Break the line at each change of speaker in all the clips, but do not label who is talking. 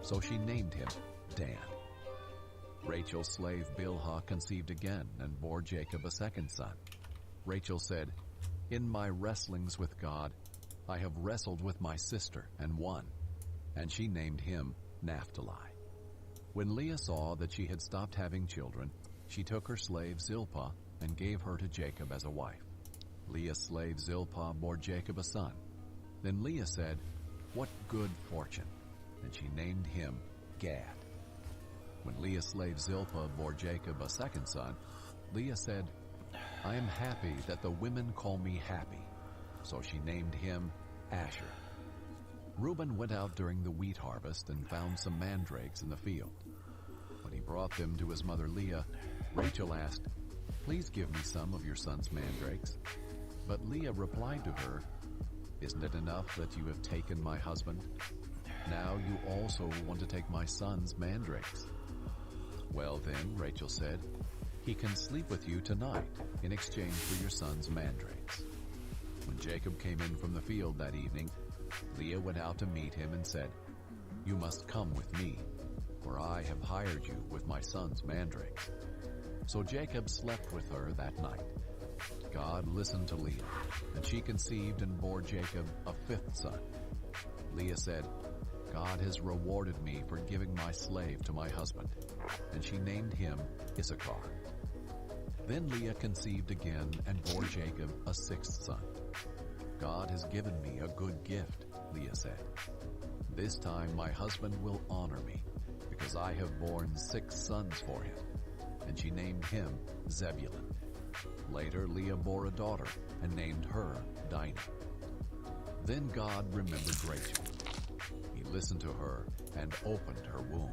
so she named him Dan. Rachel's slave Bilhah conceived again and bore Jacob a second son. Rachel said, "In my wrestlings with God, I have wrestled with my sister and won." And she named him Naphtali. When Leah saw that she had stopped having children, she took her slave Zilpah and gave her to Jacob as a wife. Leah's slave Zilpah bore Jacob a son. Then Leah said, "What good fortune!" And she named him Gad. When Leah's slave Zilpah bore Jacob a second son, Leah said, "I am happy that the women call me happy." So she named him Asher. Reuben went out during the wheat harvest and found some mandrakes in the field. When he brought them to his mother Leah, Rachel asked, "Please give me some of your son's mandrakes." But Leah replied to her, "Isn't it enough that you have taken my husband? Now you also want to take my son's mandrakes." "Well then," Rachel said, "he can sleep with you tonight in exchange for your son's mandrakes." When Jacob came in from the field that evening, Leah went out to meet him and said, "You must come with me, for I have hired you with my son's mandrakes." So Jacob slept with her that night. God listened to Leah, and she conceived and bore Jacob a fifth son. Leah said, "God has rewarded me for giving my slave to my husband," and she named him Issachar. Then Leah conceived again and bore Jacob a sixth son. "God has given me a good gift," Leah said. "This time my husband will honor me, because I have borne 6 sons for him." And she named him Zebulun. Later Leah bore a daughter and named her Dinah. Then God remembered Rachel. He listened to her and opened her womb.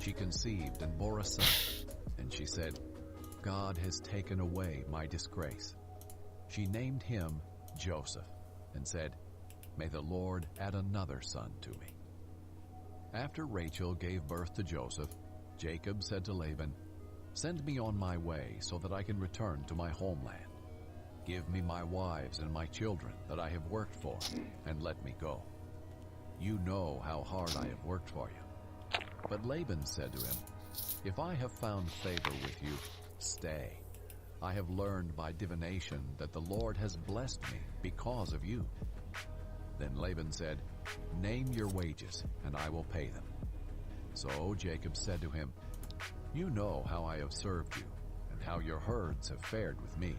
She conceived and bore a son, and she said, "God has taken away my disgrace." She named him Joseph and said, "May the Lord add another son to me." After Rachel gave birth to Joseph, Jacob said to Laban, "Send me on my way so that I can return to my homeland. Give me my wives and my children that I have worked for, and let me go. You know how hard I have worked for you." But Laban said to him, "If I have found favor with you, stay. I have learned by divination that the Lord has blessed me because of you." Then Laban said, "Name your wages, and I will pay them." So Jacob said to him, "You know how I have served you, and how your herds have fared with me.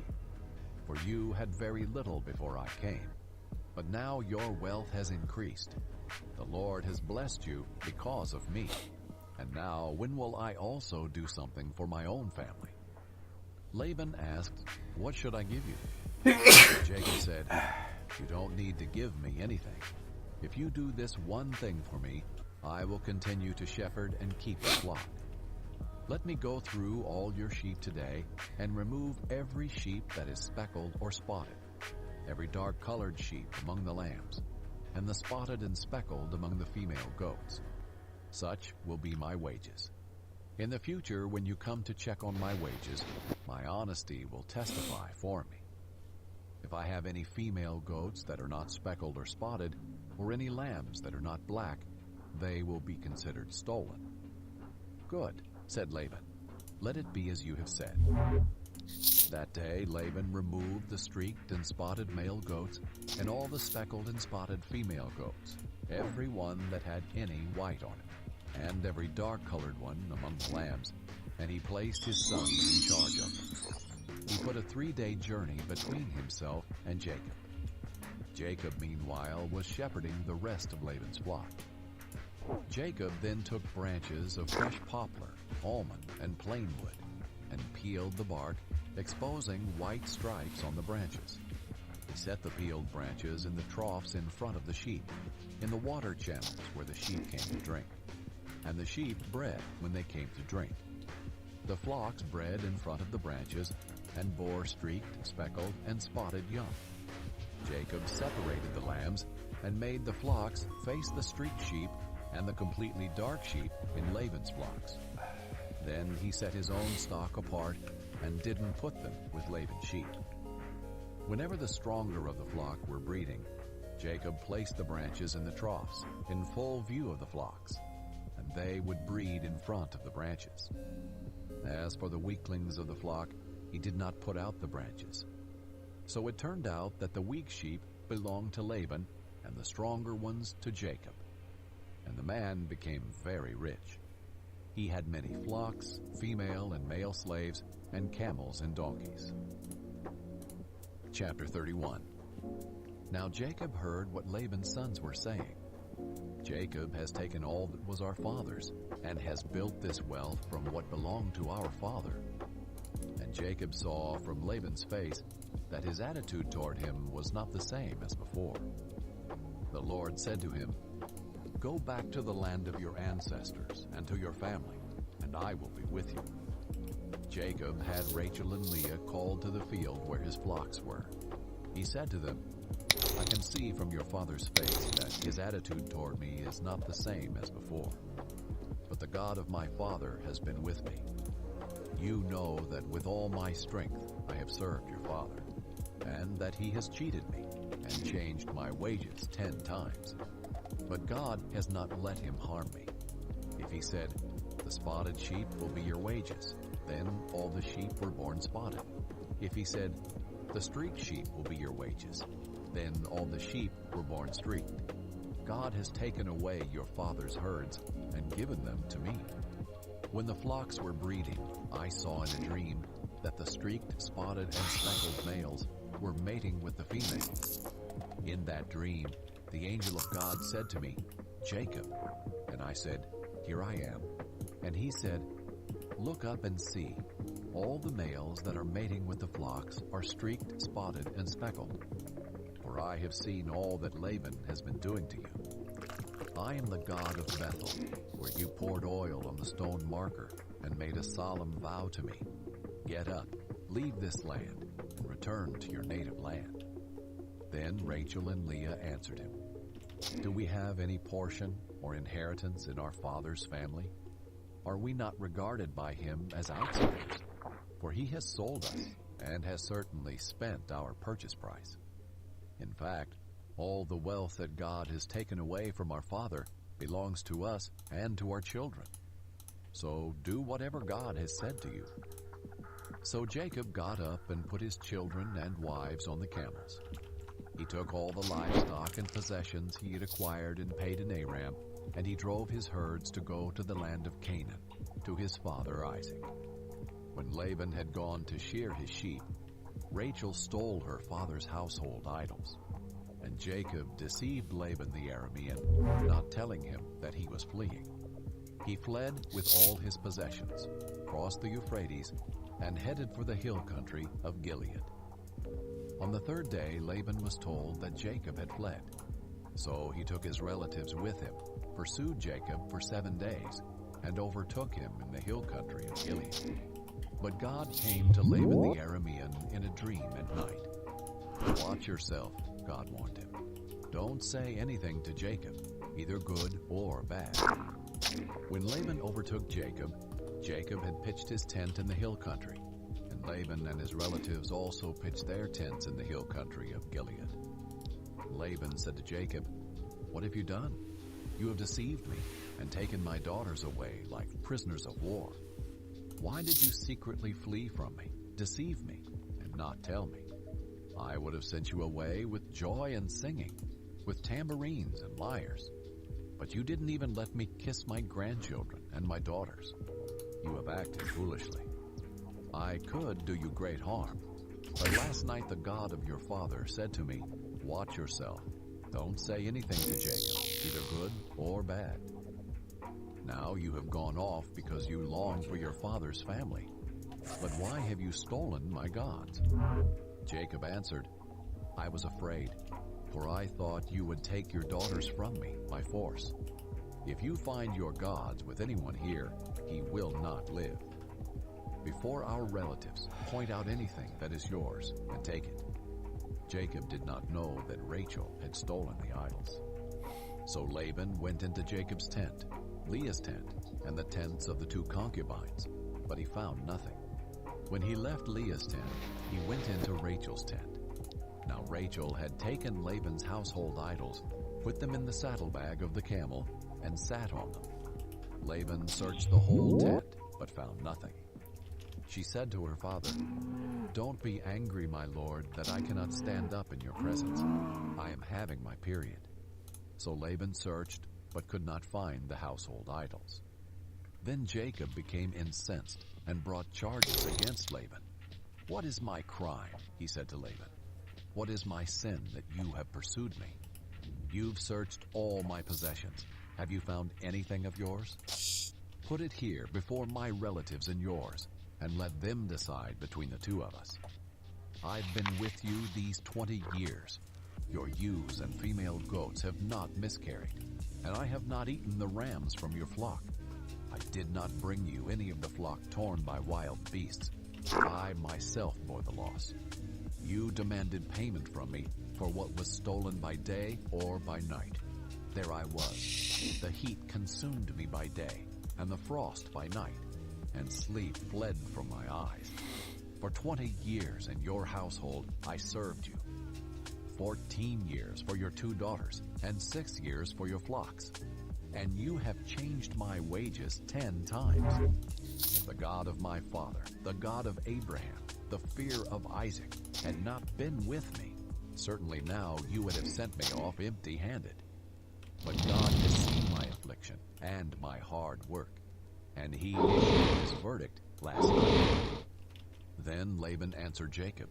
For you had very little before I came, but now your wealth has increased. The Lord has blessed you because of me. And now when will I also do something for my own family?" Laban asked, "What should I give you?" Jacob said, "You don't need to give me anything. If you do this one thing for me, I will continue to shepherd and keep the flock. Let me go through all your sheep today and remove every sheep that is speckled or spotted, every dark-colored sheep among the lambs, and the spotted and speckled among the female goats. Such will be my wages. In the future, when you come to check on my wages, my honesty will testify for me. If I have any female goats that are not speckled or spotted, or any lambs that are not black, they will be considered stolen." "Good," said Laban. "Let it be as you have said." That day Laban removed the streaked and spotted male goats and all the speckled and spotted female goats, every one that had any white on it, and every dark-colored one among the lambs, and he placed his sons in charge of them. He put a 3-day journey between himself and Jacob. Jacob, meanwhile, was shepherding the rest of Laban's flock. Jacob then took branches of fresh poplar, almond, and plane wood, and peeled the bark, exposing white stripes on the branches. He set the peeled branches in the troughs in front of the sheep, in the water channels where the sheep came to drink. And the sheep bred when they came to drink. The flocks bred in front of the branches, and bore streaked, speckled, and spotted young. Jacob separated the lambs, and made the flocks face the streaked sheep and the completely dark sheep in Laban's flocks. Then he set his own stock apart, and didn't put them with Laban's sheep. Whenever the stronger of the flock were breeding, Jacob placed the branches in the troughs, in full view of the flocks, they would breed in front of the branches. As for the weaklings of the flock, he did not put out the branches. So it turned out that the weak sheep belonged to Laban, and the stronger ones to Jacob. And the man became very rich. He had many flocks, female and male slaves, and camels and donkeys. Chapter 31. Now Jacob heard what Laban's sons were saying. Jacob has taken all that was our father's, and has built this wealth from what belonged to our father. And Jacob saw from Laban's face that his attitude toward him was not the same as before. The Lord said to him, "Go back to the land of your ancestors and to your family, and I will be with you." Jacob had Rachel and Leah called to the field where his flocks were. He said to them, "I can see from your father's face that his attitude toward me is not the same as before. But the God of my father has been with me. You know that with all my strength I have served your father, and that he has cheated me and changed my wages 10 times. But God has not let him harm me. If he said, 'The spotted sheep will be your wages,' then all the sheep were born spotted. If he said, 'The streaked sheep will be your wages,' then all the sheep were born streaked. God has taken away your father's herds and given them to me. When the flocks were breeding, I saw in a dream that the streaked, spotted, and speckled males were mating with the females. In that dream, the angel of God said to me, 'Jacob.' And I said, 'Here I am.' And he said, 'Look up and see. All the males that are mating with the flocks are streaked, spotted, and speckled. For I have seen all that Laban has been doing to you. I am the God of Bethel, where you poured oil on the stone marker and made a solemn vow to me. Get up, leave this land, and return to your native land.' Then Rachel and Leah answered him, 'Do we have any portion or inheritance in our father's family? Are we not regarded by him as outsiders? For he has sold us and has certainly spent our purchase price. In fact, all the wealth that God has taken away from our father belongs to us and to our children. So do whatever God has said to you.' So Jacob got up and put his children and wives on the camels. He took all the livestock and possessions he had acquired in Padan Aram, and he drove his herds to go to the land of Canaan, to his father Isaac. When Laban had gone to shear his sheep, Rachel stole her father's household idols. And Jacob deceived Laban the Aramean, not telling him that he was fleeing. He fled with all his possessions, crossed the Euphrates, and headed for the hill country of Gilead. On the third day, Laban was told that Jacob had fled. So he took his relatives with him, pursued Jacob for 7 days, and overtook him in the hill country of Gilead. But God came to Laban the Aramean in a dream at night. 'Watch yourself,' God warned him. 'Don't say anything to Jacob, either good or bad.' When Laban overtook Jacob, Jacob had pitched his tent in the hill country, and Laban and his relatives also pitched their tents in the hill country of Gilead. Laban said to Jacob, 'What have you done? You have deceived me and taken my daughters away like prisoners of war. Why did you secretly flee from me, deceive me, and not tell me? I would have sent you away with joy and singing, with tambourines and lyres. But you didn't even let me kiss my grandchildren and my daughters. You have acted foolishly. I could do you great harm, but last night the God of your father said to me, "Watch yourself. Don't say anything to Jacob, either good or bad." Now you have gone off because you long for your father's family. But why have you stolen my gods?" Jacob answered, "I was afraid, for I thought you would take your daughters from me by force. If you find your gods with anyone here, he will not live. Before our relatives, point out anything that is yours and take it." Jacob did not know that Rachel had stolen the idols. So Laban went into Jacob's tent, Leah's tent, and the tents of the 2 concubines, but he found nothing. When he left Leah's tent, he went into Rachel's tent. Now Rachel had taken Laban's household idols, put them in the saddlebag of the camel, and sat on them. Laban searched the whole tent, but found nothing. She said to her father, "Don't be angry, my lord, that I cannot stand up in your presence. I am having my period." So Laban searched, but could not find the household idols. Then Jacob became incensed and brought charges against Laban. "What is my crime?" he said to Laban. "What is my sin that you have pursued me? You've searched all my possessions. Have you found anything of yours? Put it here before my relatives and yours, and let them decide between the two of us. I've been with you these 20 years. Your ewes and female goats have not miscarried, and I have not eaten the rams from your flock. I did not bring you any of the flock torn by wild beasts. I myself bore the loss. You demanded payment from me for what was stolen by day or by night. There I was. The heat consumed me by day, and the frost by night, and sleep fled from my eyes. For 20 years in your household I served you. 14 years for your 2 daughters, and 6 years for your flocks. And you have changed my wages 10 times. If the God of my father, the God of Abraham, the fear of Isaac, had not been with me, certainly now you would have sent me off empty-handed. But God has seen my affliction and my hard work, and he issued his verdict last night." Then Laban answered Jacob,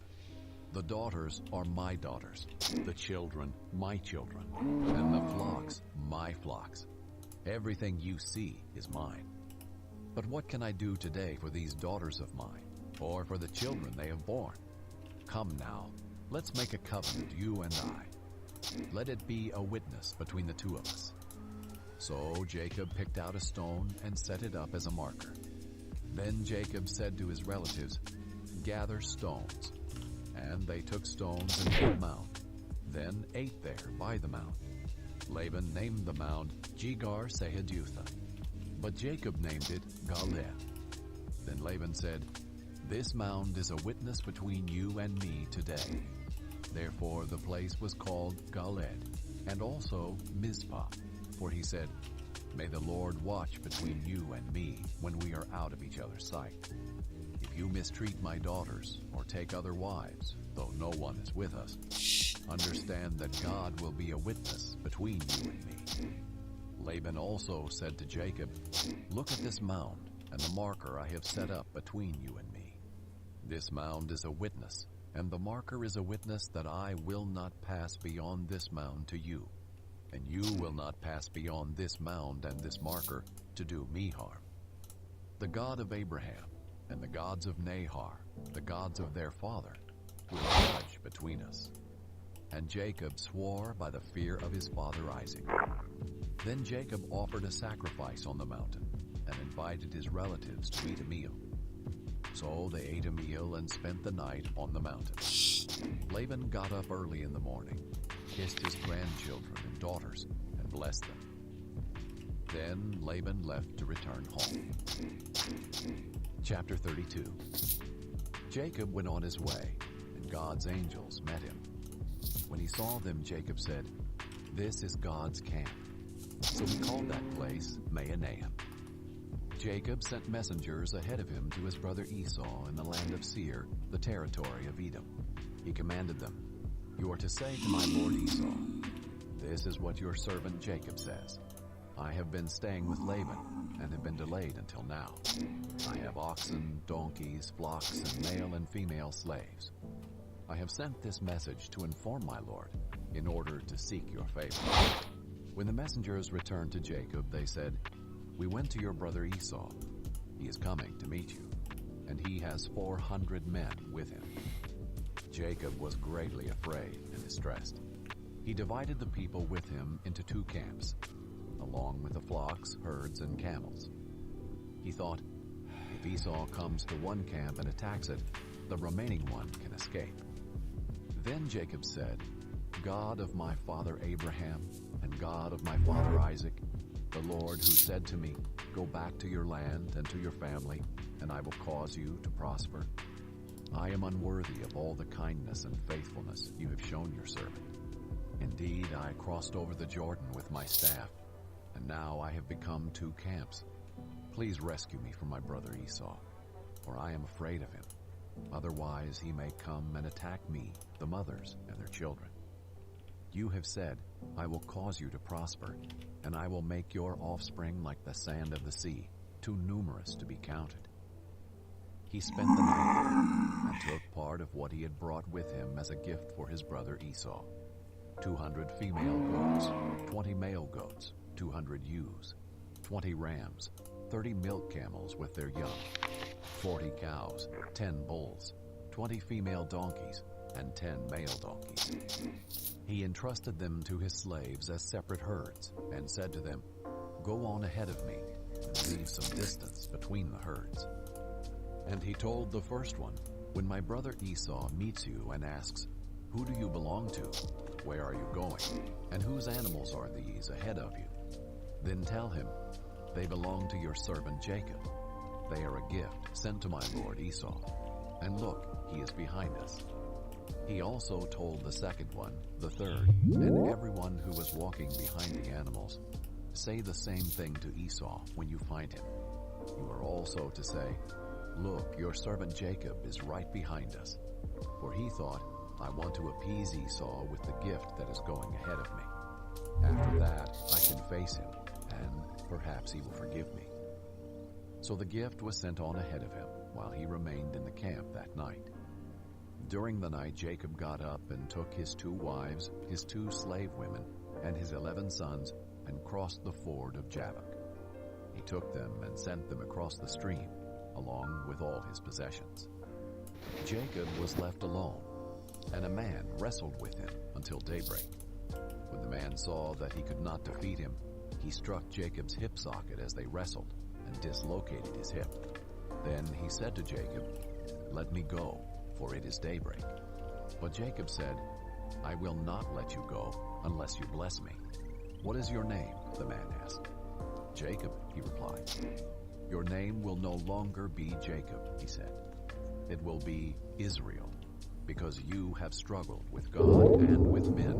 "The daughters are my daughters, the children my children, and the flocks my flocks. Everything you see is mine. But what can I do today for these daughters of mine, or for the children they have borne? Come now, let's make a covenant, you and I. Let it be a witness between the two of us." So Jacob picked out a stone and set it up as a marker. Then Jacob said to his relatives, "Gather stones." And they took stones and made a mound, then ate there by the mound. Laban named the mound Jegar-Sahadutha, but Jacob named it Galed. Then Laban said, "This mound is a witness between you and me today." Therefore the place was called Galed, and also Mizpah, for he said, "May the Lord watch between you and me when we are out of each other's sight. If you mistreat my daughters or take other wives, though no one is with us, understand that God will be a witness between you and me." Laban also said to Jacob, "Look at this mound and the marker I have set up between you and me. This mound is a witness, and the marker is a witness that I will not pass beyond this mound to you, and you will not pass beyond this mound and this marker to do me harm. The God of Abraham and the gods of Nahor, the gods of their father, will judge between us." And Jacob swore by the fear of his father Isaac. Then Jacob offered a sacrifice on the mountain and invited his relatives to eat a meal. So they ate a meal and spent the night on the mountain. Laban got up early in the morning, kissed his grandchildren and daughters, and blessed them. Then Laban left to return home. Chapter 32. Jacob went on his way, and God's angels met him. When he saw them, Jacob said, "This is God's camp." So he called that place Mahanaim. Jacob sent messengers ahead of him to his brother Esau in the land of Seir, the territory of Edom. He commanded them, "You are to say to my lord Esau, 'This is what your servant Jacob says. I have been staying with Laban and have been delayed until now. I have oxen, donkeys, flocks, and male and female slaves. I have sent this message to inform my lord in order to seek your favor." When the messengers returned to Jacob, they said, "We went to your brother Esau. He is coming to meet you, and he has 400 men with him." Jacob was greatly afraid and distressed. He divided the people with him into 2 camps, along with the flocks, herds, and camels. He thought, if Esau comes to one camp and attacks it, the remaining one can escape. Then Jacob said, "God of my father Abraham and God of my father Isaac, the Lord who said to me, 'Go back to your land and to your family, and I will cause you to prosper,' I am unworthy of all the kindness and faithfulness you have shown your servant. Indeed, I crossed over the Jordan with my staff, and now I have become two camps. Please rescue me from my brother Esau, for I am afraid of him. Otherwise he may come and attack me, the mothers, and their children. You have said, I will cause you to prosper, and I will make your offspring like the sand of the sea, too numerous to be counted. He spent the night there and took part of what he had brought with him as a gift for his brother Esau. 200 female goats, 20 male goats, 200 ewes, 20 rams, 30 milk camels with their young, 40 cows, 10 bulls, 20 female donkeys, and 10 male donkeys. He entrusted them to his slaves as separate herds, and said to them, Go on ahead of me, and leave some distance between the herds. And he told the first one, When my brother Esau meets you and asks, Who do you belong to? Where are you going? And whose animals are these ahead of you? Then tell him, They belong to your servant Jacob. They are a gift sent to my lord Esau. And look, he is behind us. He also told the second one, the third, and everyone who was walking behind the animals, Say the same thing to Esau when you find him. You are also to say, Look, your servant Jacob is right behind us. For he thought, I want to appease Esau with the gift that is going ahead of me. After that, I can face him, and perhaps he will forgive me. So the gift was sent on ahead of him, while he remained in the camp that night. During the night, Jacob got up and took his 2 wives, his 2 slave women, and his 11 sons, and crossed the ford of Jabbok. He took them and sent them across the stream, along with all his possessions. Jacob was left alone, and a man wrestled with him until daybreak. When the man saw that he could not defeat him, he struck Jacob's hip socket as they wrestled, and dislocated his hip. Then he said to Jacob, Let me go, for it is daybreak. But Jacob said, I will not let you go unless you bless me. What is your name? The man asked. Jacob, he replied. Your name will no longer be Jacob, he said. It will be Israel, because you have struggled with God and with men,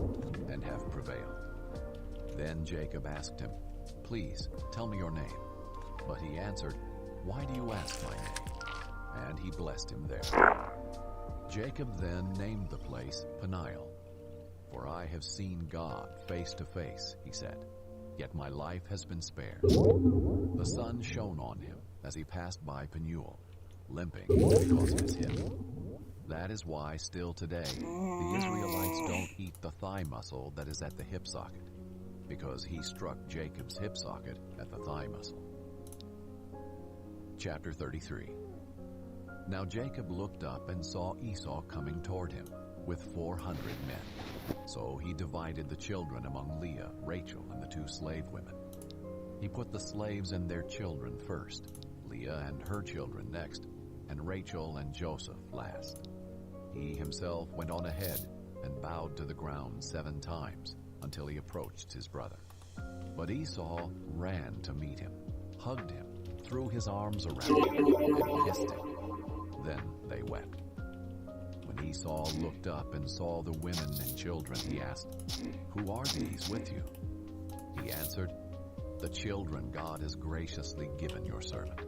and have prevailed. Then Jacob asked him, Please, tell me your name. But he answered, Why do you ask my name? And he blessed him there. Jacob then named the place Peniel. For I have seen God face to face, he said, yet my life has been spared. The sun shone on him as he passed by Peniel, limping because of his hip. That is why still today the Israelites don't eat the thigh muscle that is at the hip socket, because he struck Jacob's hip socket at the thigh muscle. Chapter 33. Now Jacob looked up and saw Esau coming toward him with 400 men. So he divided the children among Leah, Rachel, and the 2 slave women. He put the slaves and their children first, Leah and her children next, and Rachel and Joseph last. He himself went on ahead and bowed to the ground 7 times until he approached his brother. But Esau ran to meet him, hugged him, threw his arms around him, and kissed him. Then they wept. When Esau looked up and saw the women and children, he asked, Who are these with you? He answered, The children God has graciously given your servant.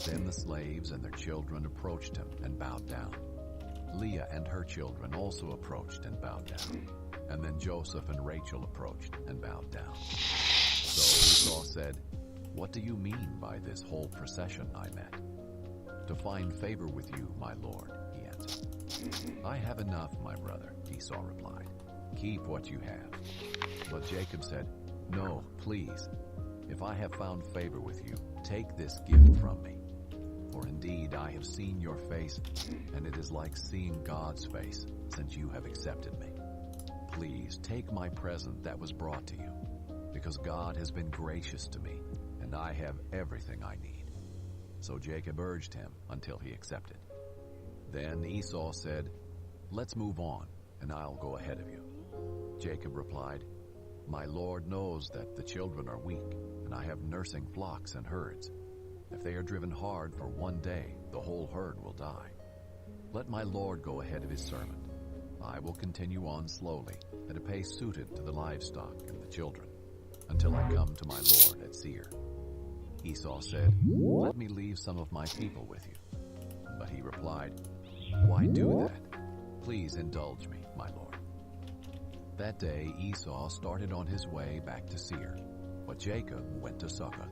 Then the slaves and their children approached him and bowed down. Leah and her children also approached and bowed down. And then Joseph and Rachel approached and bowed down. So Esau said, What do you mean by this whole procession I met? To find favor with you, my lord, he answered. I have enough, my brother, Esau replied. Keep what you have. But Jacob said, No, please. If I have found favor with you, take this gift from me. For indeed I have seen your face, and it is like seeing God's face, since you have accepted me. Please take my present that was brought to you, because God has been gracious to me, and I have everything I need. So Jacob urged him until he accepted. Then Esau said, Let's move on, and I'll go ahead of you. Jacob replied, My Lord knows that the children are weak, and I have nursing flocks and herds. If they are driven hard for one day, the whole herd will die. Let my Lord go ahead of his servant. I will continue on slowly, at a pace suited to the livestock and the children, until I come to my lord at Seir." Esau said, "Let me leave some of my people with you." But he replied, "Why do that? Please indulge me, my lord." That day Esau started on his way back to Seir, but Jacob went to Succoth.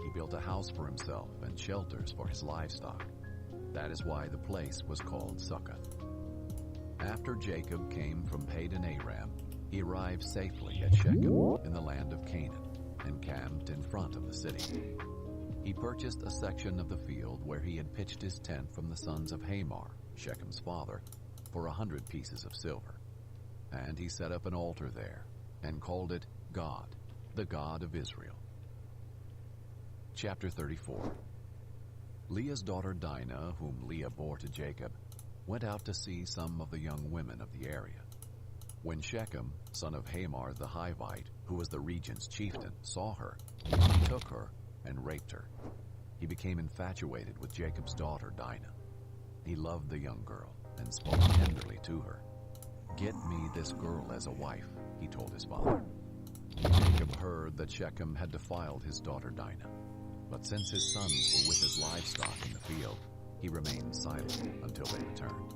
He built a house for himself and shelters for his livestock. That is why the place was called Succoth. After Jacob came from Padan Aram, he arrived safely at Shechem in the land of Canaan and camped in front of the city. He purchased a section of the field where he had pitched his tent from the sons of Hamor, Shechem's father, for 100 pieces of silver. And he set up an altar there and called it God, the God of Israel. Chapter 34. Leah's daughter Dinah, whom Leah bore to Jacob, went out to see some of the young women of the area. When Shechem, son of Hamor the Hivite, who was the region's chieftain, saw her, he took her and raped her. He became infatuated with Jacob's daughter Dinah. He loved the young girl and spoke tenderly to her. "Get me this girl as a wife," he told his father. Jacob heard that Shechem had defiled his daughter Dinah, but since his sons were with his livestock in the field, he remained silent until they returned.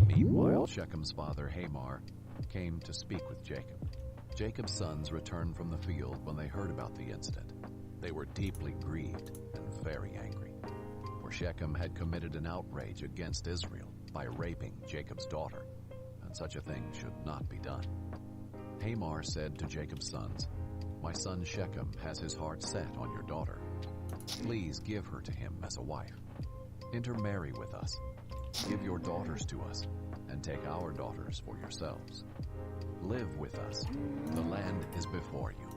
Meanwhile, Shechem's father Hamor came to speak with Jacob. Jacob's sons returned from the field when they heard about the incident. They were deeply grieved and very angry, for Shechem had committed an outrage against Israel by raping Jacob's daughter, and such a thing should not be done. Hamor said to Jacob's sons, "My son Shechem has his heart set on your daughter. Please give her to him as a wife. Intermarry with us. Give your daughters to us, and take our daughters for yourselves. Live with us. The land is before you.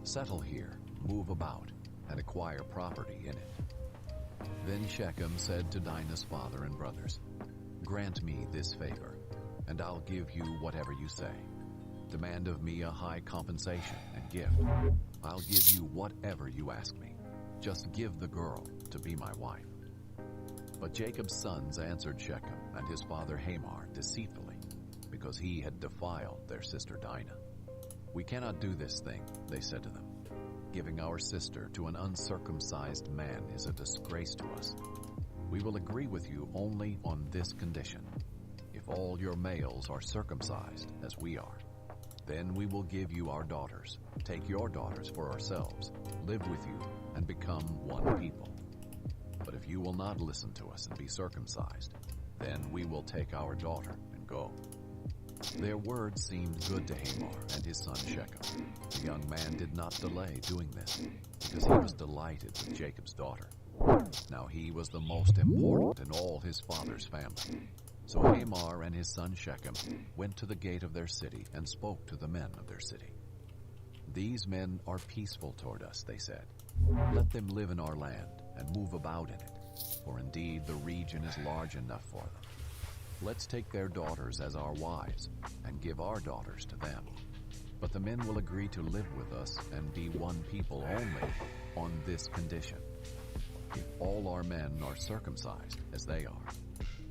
Settle here, move about, and acquire property in it." Then Shechem said to Dinah's father and brothers, "Grant me this favor, and I'll give you whatever you say. Demand of me a high compensation and gift. I'll give you whatever you ask me. Just give the girl to be my wife." But Jacob's sons answered Shechem and his father Hamor deceitfully, because he had defiled their sister Dinah. "We cannot do this thing," they said to them. "Giving our sister to an uncircumcised man is a disgrace to us. We will agree with you only on this condition. If all your males are circumcised, as we are, then we will give you our daughters, take your daughters for ourselves, live with you, and become one people. But if you will not listen to us and be circumcised, then we will take our daughter and go." Their words seemed good to Hamor and his son Shechem. The young man did not delay doing this, because he was delighted with Jacob's daughter. Now he was the most important in all his father's family. So Hamor and his son Shechem went to the gate of their city and spoke to the men of their city. "These men are peaceful toward us," they said. "Let them live in our land and move about in it, for indeed the region is large enough for them. Let's take their daughters as our wives and give our daughters to them. But the men will agree to live with us and be one people only on this condition. If all our men are circumcised as they are,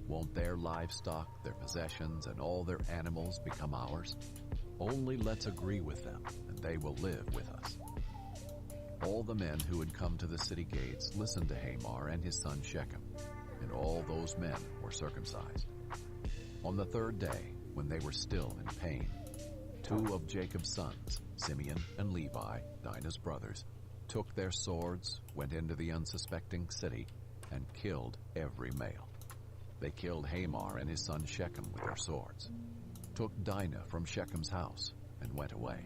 won't their livestock, their possessions, and all their animals become ours? Only let's agree with them, and they will live with us." All the men who had come to the city gates listened to Hamor and his son Shechem, and all those men were circumcised. On the third day, when they were still in pain, 2 of Jacob's sons, Simeon and Levi, Dinah's brothers, took their swords, went into the unsuspecting city, and killed every male. They killed Hamor and his son Shechem with their swords, took Dinah from Shechem's house, and went away.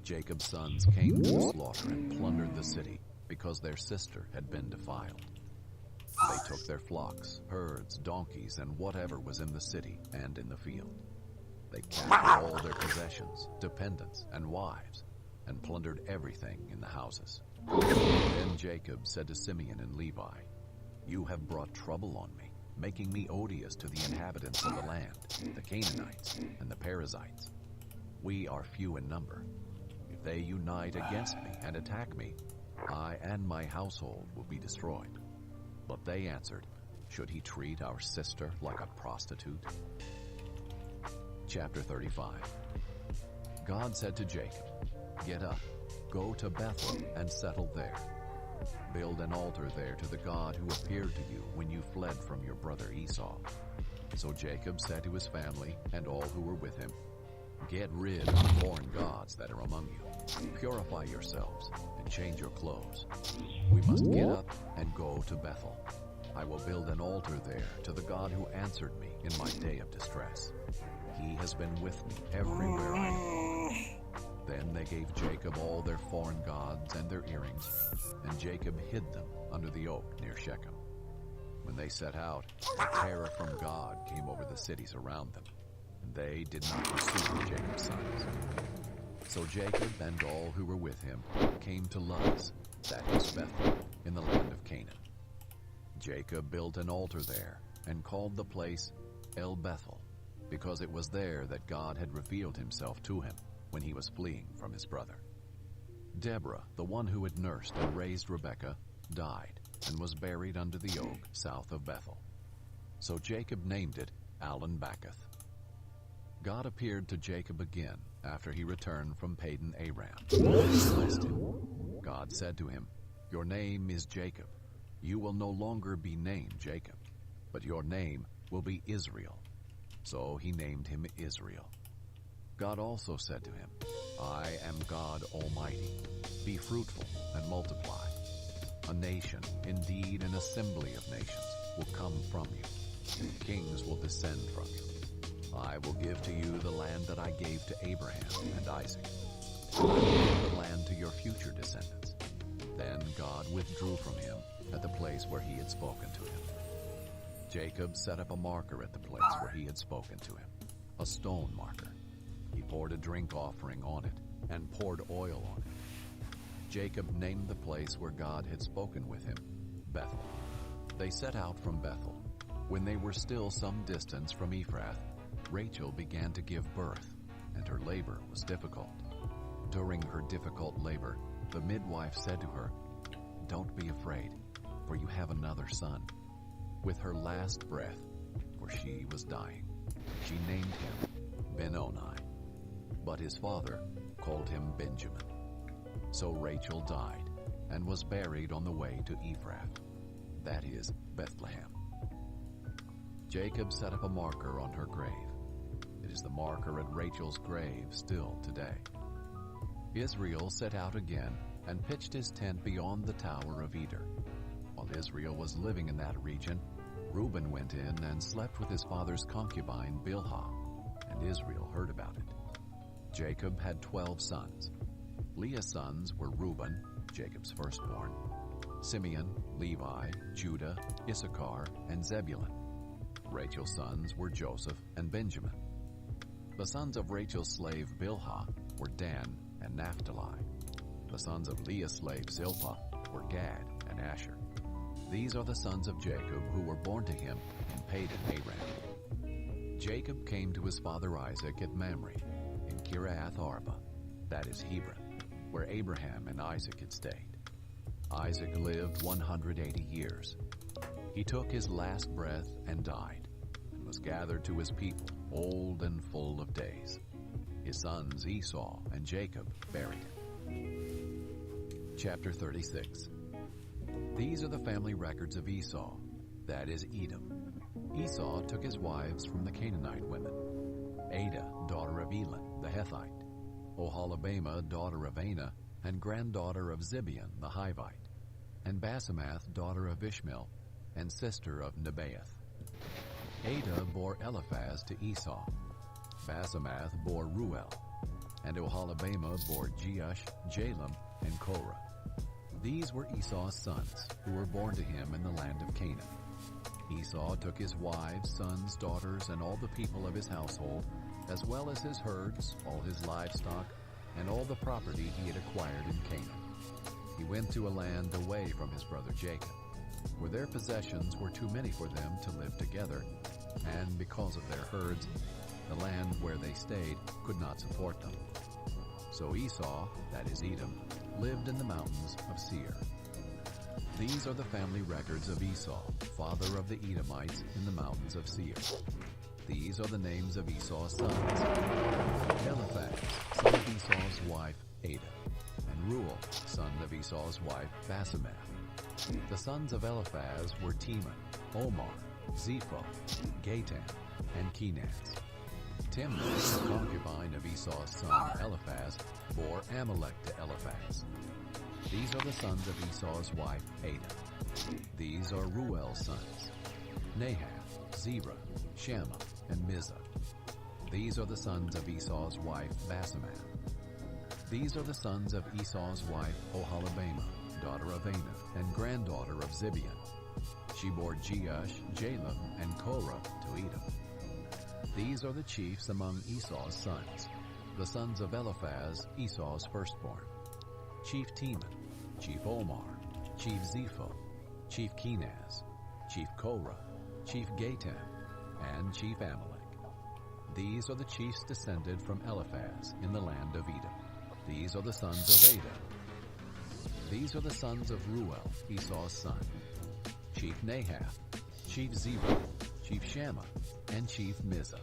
Jacob's sons came to the slaughter and plundered the city because their sister had been defiled. They took their flocks, herds, donkeys, and whatever was in the city and in the field. They captured all their possessions, dependents, and wives, and plundered everything in the houses. Then Jacob said to Simeon and Levi, "You have brought trouble on me, making me odious to the inhabitants of the land, the Canaanites and the Perizzites. We are few in number. If they unite against me and attack me, I and my household will be destroyed." But they answered, "Should he treat our sister like a prostitute?" Chapter 35. God said to Jacob, Get up, go to Bethel and settle there. Build an altar there to the God who appeared to you when you fled from your brother Esau." So Jacob said to his family and all who were with him, "Get rid of the foreign gods that are among you. Purify yourselves and change your clothes. We must get up and go to Bethel. I will build an altar there to the God who answered me in my day of distress. He has been with me everywhere I have gone." Then they gave Jacob all their foreign gods and their earrings, and Jacob hid them under the oak near Shechem. When they set out, terror from God came over the cities around them, and they did not pursue Jacob's sons. So Jacob and all who were with him came to Luz, that is Bethel, in the land of Canaan. Jacob built an altar there and called the place El Bethel, because it was there that God had revealed himself to him when he was fleeing from his brother. Deborah, the one who had nursed and raised Rebekah, died and was buried under the oak south of Bethel. So Jacob named it Allen-Bacuth. God appeared to Jacob again after he returned from Padan Aram. He blessed him. God said to him, "Your name is Jacob. You will no longer be named Jacob, but your name will be Israel." So he named him Israel. God also said to him, "I am God Almighty. Be fruitful and multiply. A nation, indeed an assembly of nations, will come from you. Kings will descend from you. I will give to you the land that I gave to Abraham and Isaac. I will give the land to your future descendants." Then God withdrew from him at the place where he had spoken to him. Jacob set up a marker at the place where he had spoken to him, a stone marker. He poured a drink offering on it and poured oil on it. Jacob named the place where God had spoken with him Bethel. They set out from Bethel. When they were still some distance from Ephrath, Rachel began to give birth, and her labor was difficult. During her difficult labor, the midwife said to her, "Don't be afraid, for you have another son." With her last breath, for she was dying, she named him Benoni, but his father called him Benjamin. So Rachel died and was buried on the way to Ephrath, that is, Bethlehem. Jacob set up a marker on her grave. It is the marker at Rachel's grave still today. Israel set out again and pitched his tent beyond the Tower of Eder. While Israel was living in that region, Reuben went in and slept with his father's concubine Bilhah, and Israel heard about it. Jacob had 12 sons. Leah's sons were Reuben, Jacob's firstborn, Simeon, Levi, Judah, Issachar, and Zebulun. Rachel's sons were Joseph and Benjamin. The sons of Rachel's slave Bilhah were Dan and Naphtali. The sons of Leah's slave Zilpah were Gad and Asher. These are the sons of Jacob who were born to him in Padan Aram. Jacob came to his father Isaac at Mamre, in Kiriath Arba, that is Hebron, where Abraham and Isaac had stayed. Isaac lived 180 years. He took his last breath and died, and was gathered to his people, old and full of days. His sons Esau and Jacob buried him. Chapter 36. These are the family records of Esau, that is Edom. Esau took his wives from the Canaanite women: Adah, daughter of Elon, the Hethite; Oholibamah, daughter of Anah, and granddaughter of Zibeon, the Hivite; and Basemath, daughter of Ishmael, and sister of Nebaioth. Adah bore Eliphaz to Esau. Basemath bore Ruel, and Oholibamah bore Jeush, Jalem, and Korah. These were Esau's sons, who were born to him in the land of Canaan. Esau took his wives, sons, daughters, and all the people of his household, as well as his herds, all his livestock, and all the property he had acquired in Canaan. He went to a land away from his brother Jacob, where their possessions were too many for them to live together, and because of their herds, the land where they stayed could not support them. So Esau, that is Edom, lived in the mountains of Seir. These are the family records of Esau, father of the Edomites in the mountains of Seir. These are the names of Esau's sons: Eliphaz, son of Esau's wife Ada, and Reuel, son of Esau's wife, Basemath. The sons of Eliphaz were Teman, Omar, Zepho, Gatam, and Kenaz. Timnah, the concubine of Esau's son Eliphaz, bore Amalek to Eliphaz. These are the sons of Esau's wife, Ada. These are Reuel's sons, Nahath, Zerah, Shammah, and Mizah. These are the sons of Esau's wife, Basemath. These are the sons of Esau's wife, Oholibamah, daughter of Anah, and granddaughter of Zibeon. She bore Jeush, Jalam, and Korah to Edom. These are the chiefs among Esau's sons, the sons of Eliphaz, Esau's firstborn. Chief Teman, Chief Omar, Chief Zepho, Chief Kenaz, Chief Korah, Chief Gatam, and Chief Amalek. These are the chiefs descended from Eliphaz in the land of Edom. These are the sons of Ada. These are the sons of Reuel, Esau's son. Chief Nahath, Chief Zerah, Chief Shammah, and Chief Mizah.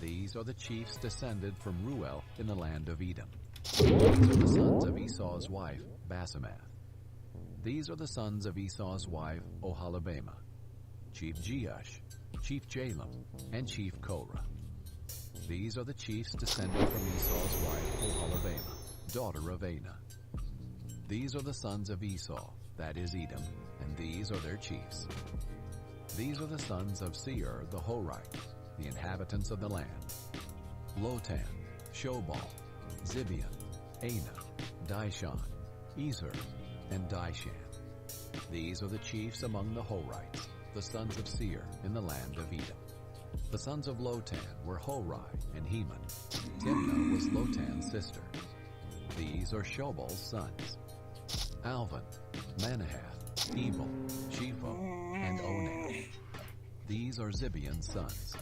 These are the chiefs descended from Reuel in the land of Edom. These are the sons of Esau's wife, Basemath. These are the sons of Esau's wife, Oholibamah. Chief Jeush, Chief Jalam, and Chief Korah. These are the chiefs descended from Esau's wife, Oholibamah, daughter of Anah. These are the sons of Esau, that is Edom, and these are their chiefs. These are the sons of Seir the Horite, the inhabitants of the land: Lotan, Shobal, Zibeon, Anah, Dishon, Ezer, and Dishan. These are the chiefs among the Horites, the sons of Seir in the land of Edom. The sons of Lotan were Hori and Heman. Timnah was Lotan's sister. These are Shobal's sons: Alvan, Manahath, Ebal, Shepho, and Onam. These are Zibeon's sons,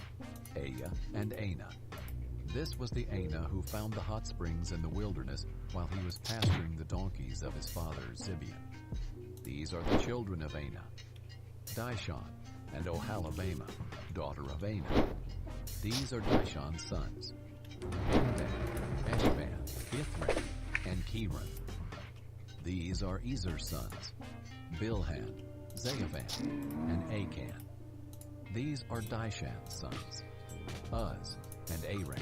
Aya and Anah. This was the Anah who found the hot springs in the wilderness while he was pasturing the donkeys of his father Zibeon. These are the children of Anah: Dishon and Oholibamah, daughter of Anah. These are Dishon's sons: Hemdan, Eshban, Ithran, and Kiran. These are Ezer's sons: Bilhan, Zaavan, and Akan. These are Dishan's sons: Uz and Aran.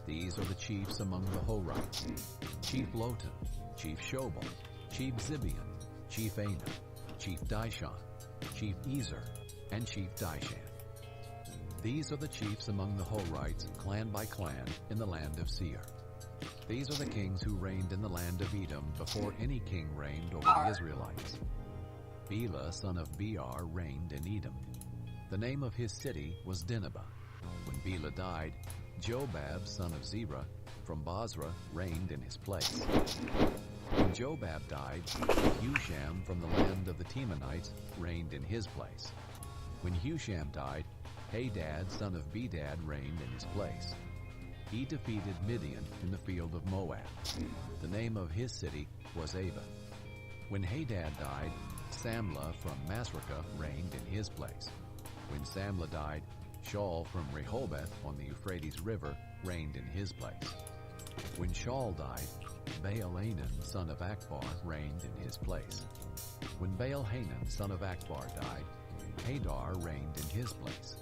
These are the chiefs among the Horites: Chief Lotan, Chief Shobal, Chief Zibeon, Chief Anah, Chief Dishon, Chief Ezer, and Chief Dishan. These are the chiefs among the Horites, clan by clan, in the land of Seir. These are the kings who reigned in the land of Edom before any king reigned over the Israelites. Bela, son of Beor, reigned in Edom. The name of his city was Dinhabah. When Bela died, Jobab, son of Zerah, from Basra, reigned in his place. When Jobab died, Husham from the land of the Temanites reigned in his place. When Husham died, Hadad, son of Bedad, reigned in his place. He defeated Midian in the field of Moab. The name of his city was Ava. When Hadad died, Samlah from Masrekah reigned in his place. When Samlah died, Shaul from Rehoboth on the Euphrates River reigned in his place. When Shaul died, Baal-Hanan, son of Akbar, reigned in his place. When Baal-Hanan, son of Akbar, died, Hadar reigned in his place.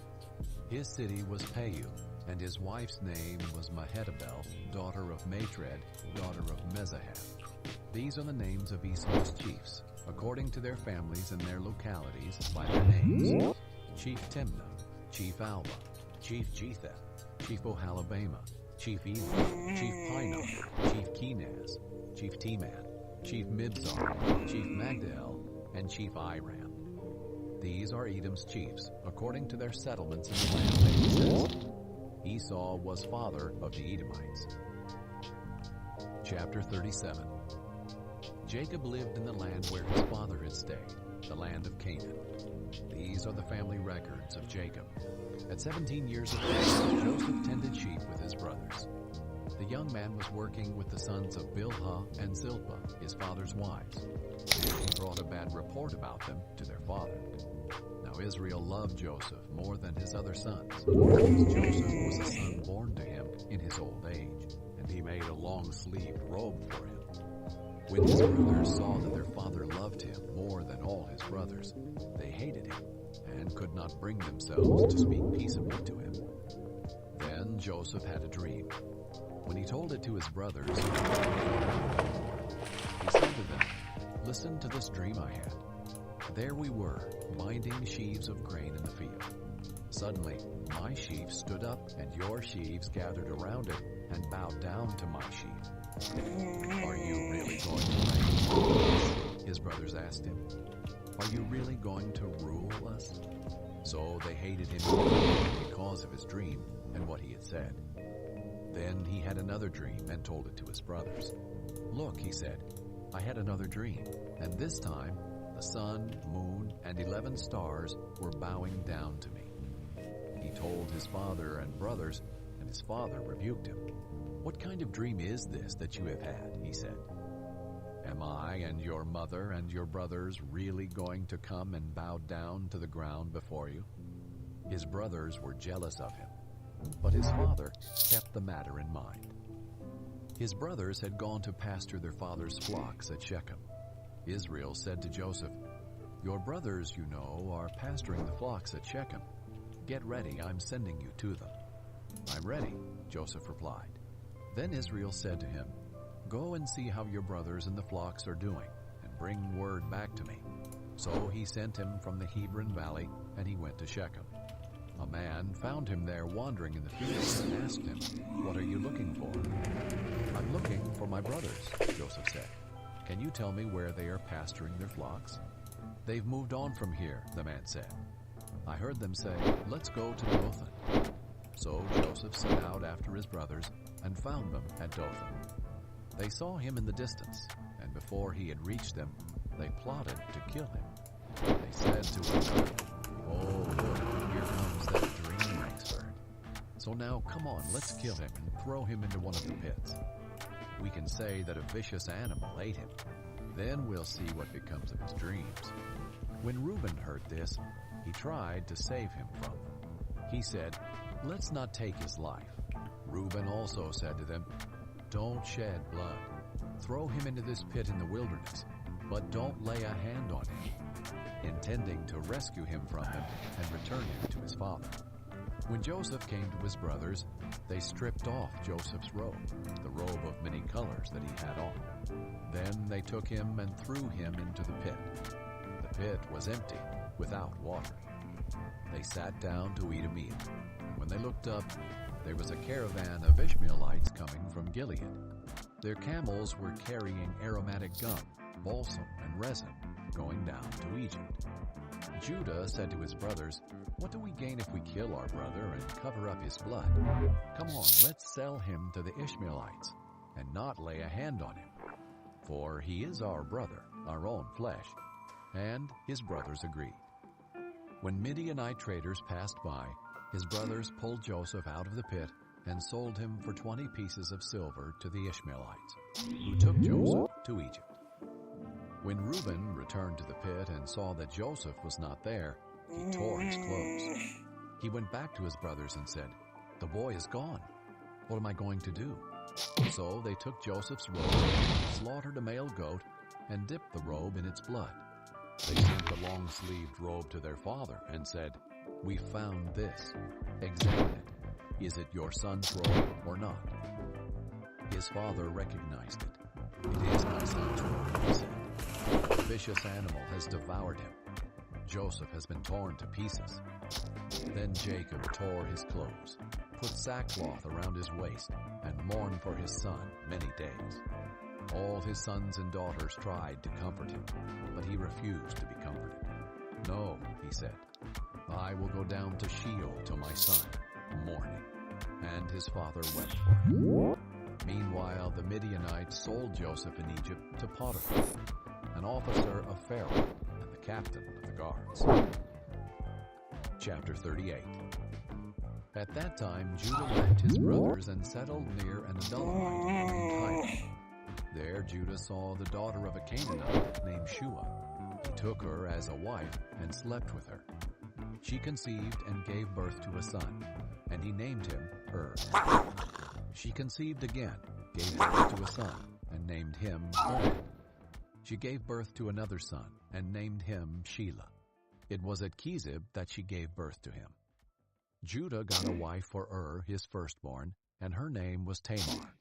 His city was Pau, and his wife's name was Mehetabel, daughter of Matred, daughter of Mezahath. These are the names of Esau's chiefs, according to their families and their localities, by their names: Chief Timnah, Chief Alba, Chief Jetheth, Chief Oholibamah, Chief Elah, Chief Pinon, Chief Kenaz, Chief Teman, Chief Mibzar, Chief Magdiel, and Chief Iram. These are Edom's chiefs, according to their settlements in the land they possessed. Esau was father of the Edomites. Chapter 37. Jacob lived in the land where his father had stayed, the land of Canaan. These are the family records of Jacob. At 17 years of age, Joseph tended sheep with his brothers. The young man was working with the sons of Bilhah and Zilpah, his father's wives. He brought a bad report about them to their father. Now Israel loved Joseph more than his other sons, because Joseph was a son born to him in his old age, and and he made a long-sleeved robe for him. When his brothers saw that their father loved him more than all his brothers, they hated him and could not bring themselves to speak peaceably to him. Then Joseph had a dream. When he told it to his brothers, he said to them, "Listen to this dream I had. There we were, binding sheaves of grain in the field. Suddenly, my sheaf stood up, and your sheaves gathered around it and bowed down to my sheaf. Are you really going to reign?" His brothers asked him. "Are you really going to rule us?" So they hated him because of his dream and what he had said. Then he had another dream and told it to his brothers. "Look," he said, "I had another dream, and this time the sun, moon, and 11 stars were bowing down to me." He told his father and brothers, and his father rebuked him. "What kind of dream is this that you have had?" he said. "Am I and your mother and your brothers really going to come and bow down to the ground before you?" His brothers were jealous of him, but his father kept the matter in mind. His brothers had gone to pasture their father's flocks at Shechem. Israel said to Joseph, "Your brothers, you know, are pasturing the flocks at Shechem. Get ready, I'm sending you to them." "I'm ready," Joseph replied. Then Israel said to him, "Go and see how your brothers and the flocks are doing, and bring word back to me." So he sent him from the Hebron valley, and he went to Shechem. A man found him there wandering in the fields and asked him, "What are you looking for?" "I'm looking for my brothers," Joseph said. "Can you tell me where they are pasturing their flocks?" "They've moved on from here," the man said. "I heard them say, 'Let's go to Dothan.'" So Joseph set out after his brothers and found them at Dothan. They saw him in the distance, and before he had reached them, they plotted to kill him. They said to one another, "Oh, look, here comes that dream expert. So now, come on, let's kill him and throw him into one of the pits. We can say that a vicious animal ate him. Then we'll see what becomes of his dreams." When Reuben heard this, he tried to save him from them. He said, "Let's not take his life." Reuben also said to them, "Don't shed blood. Throw him into this pit in the wilderness, but don't lay a hand on him," intending to rescue him from them and return him to his father. When Joseph came to his brothers, they stripped off Joseph's robe, the robe of many colors that he had on. Then they took him and threw him into the pit. The pit was empty, without water. They sat down to eat a meal. When they looked up, there was a caravan of Ishmaelites coming from Gilead. Their camels were carrying aromatic gum, balsam, and resin, going down to Egypt. Judah said to his brothers, "What do we gain if we kill our brother and cover up his blood? Come on, let's sell him to the Ishmaelites and not lay a hand on him. For he is our brother, our own flesh." And his brothers agreed. When Midianite traders passed by, his brothers pulled Joseph out of the pit and sold him for 20 pieces of silver to the Ishmaelites, who took Joseph to Egypt. When Reuben returned to the pit and saw that Joseph was not there, he tore his clothes. He went back to his brothers and said, "The boy is gone. What am I going to do?" So they took Joseph's robe, slaughtered a male goat, and dipped the robe in its blood. They sent the long-sleeved robe to their father and said, "We found this. Examine it. Is it your son's robe or not?" His father recognized it. "It is my son's robe," he said. "A vicious animal has devoured him. Joseph has been torn to pieces." Then Jacob tore his clothes, put sackcloth around his waist, and mourned for his son many days. All his sons and daughters tried to comfort him, but he refused to be comforted. "No," he said, "I will go down to Sheol to my son, mourning." And his father wept for him. Meanwhile, the Midianites sold Joseph in Egypt to Potiphar, an officer of Pharaoh and the captain of the guards. Chapter 38. At that time, Judah left his brothers and settled near an Adullamite named Tyre. There Judah saw the daughter of a Canaanite named Shua. He took her as a wife and slept with her. She conceived and gave birth to a son, and he named him Er. She conceived again gave birth to a son and named him Onan. She gave birth to another son and named him Shelah. It was at Chezib that she gave birth to him. Judah got a wife for his firstborn, and her name was Tamar.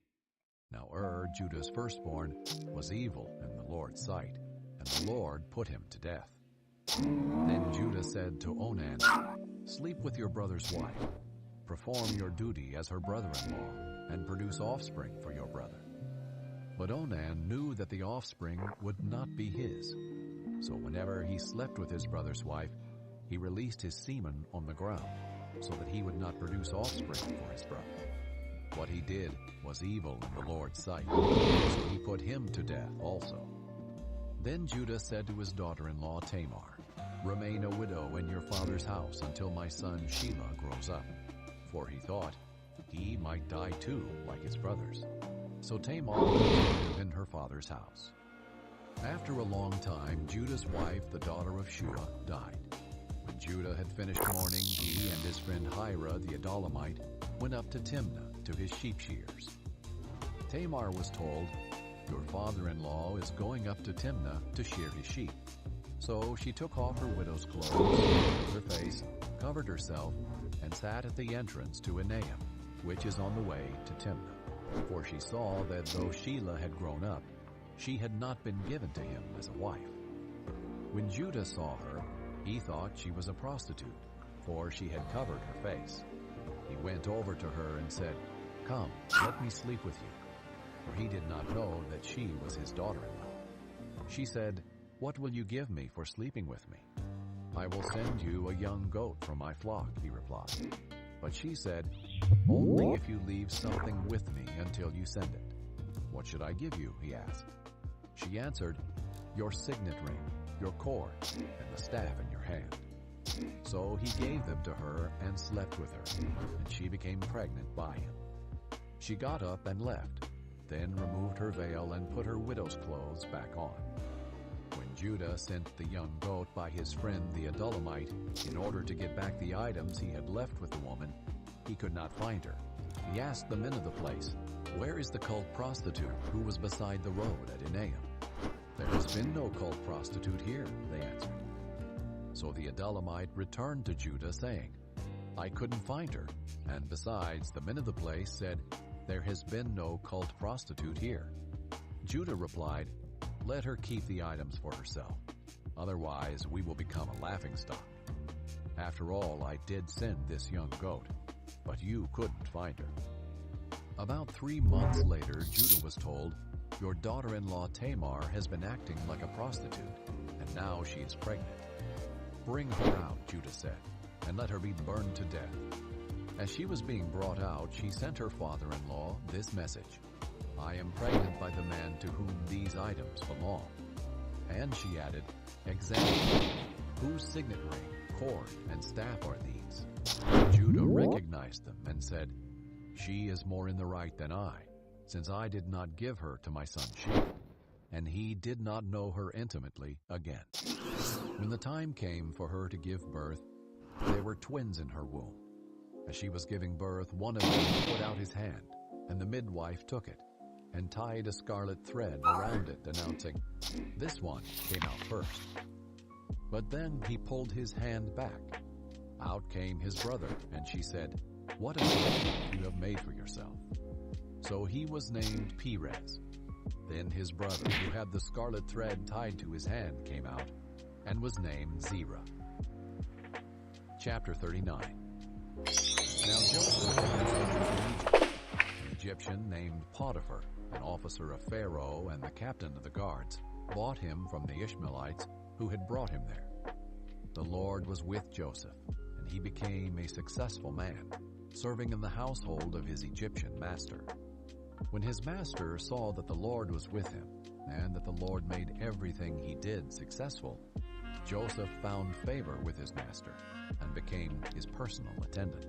Now Judah's firstborn, was evil in the Lord's sight, and the Lord put him to death. Then Judah said to Onan, "Sleep with your brother's wife. Perform your duty as her brother-in-law, and produce offspring for your brother." But Onan knew that the offspring would not be his. So whenever he slept with his brother's wife, he released his semen on the ground, so that he would not produce offspring for his brother. What he did was evil in the Lord's sight, so he put him to death also. Then Judah said to his daughter-in-law Tamar, "Remain a widow in your father's house until my son Shelah grows up." For he thought he might die too, like his brothers. So Tamar lived in her father's house. After a long time, Judah's wife, the daughter of Shua, died. When Judah had finished mourning, he and his friend Hira the Adullamite went up to Timnah to his sheep shears. Tamar was told, "Your father-in-law is going up to Timnah to shear his sheep." So she took off her widow's clothes, covered her face, covered herself, and sat at the entrance to Enaim, which is on the way to Timnah. For she saw that though Shelah had grown up, she had not been given to him as a wife. When Judah saw her, he thought she was a prostitute, for she had covered her face. He went over to her and said, "Come, let me sleep with you," for he did not know that she was his daughter-in-law. She said, "What will you give me for sleeping with me?" "I will send you a young goat from my flock," he replied. But she said, "Only if you leave something with me until you send it." "What should I give you?" he asked. She answered, "Your signet ring, your cord, and the staff in your hand." So he gave them to her and slept with her, and she became pregnant by him. She got up and left, then removed her veil and put her widow's clothes back on. When Judah sent the young goat by his friend the Adullamite in order to get back the items he had left with the woman, he could not find her. He asked the men of the place, "Where is the cult prostitute who was beside the road at Enaim?" "There has been no cult prostitute here," they answered. So the Adullamite returned to Judah, saying, "I couldn't find her, and besides, the men of the place said, 'There has been no cult prostitute here.'" Judah replied, "Let her keep the items for herself. Otherwise, we will become a laughingstock. After all, I did send this young goat, but you couldn't find her." About 3 months later, Judah was told, "Your daughter-in-law Tamar has been acting like a prostitute, and now she is pregnant. Bring her out," Judah said, "and let her be burned to death." As she was being brought out, she sent her father-in-law this message, "I am pregnant by the man to whom these items belong." And she added, "Examine whose signet ring, cord, and staff are these?" Judah recognized them and said, "She is more in the right than I, since I did not give her to my son Shelah." And he did not know her intimately again. When the time came for her to give birth, there were twins in her womb. As she was giving birth, one of them put out his hand, and the midwife took it, and tied a scarlet thread around it, announcing, "This one came out first." But then he pulled his hand back. Out came his brother, and she said, "What a gift you have made for yourself." So he was named Perez. Then his brother, who had the scarlet thread tied to his hand, came out, and was named Zerah. Chapter 39. Now Joseph had children in Egypt. An Egyptian named Potiphar, an officer of Pharaoh and the captain of the guards, bought him from the Ishmaelites who had brought him there. The Lord was with Joseph, and he became a successful man, serving in the household of his Egyptian master. When his master saw that the Lord was with him, and that the Lord made everything he did successful, Joseph found favor with his master and became his personal attendant.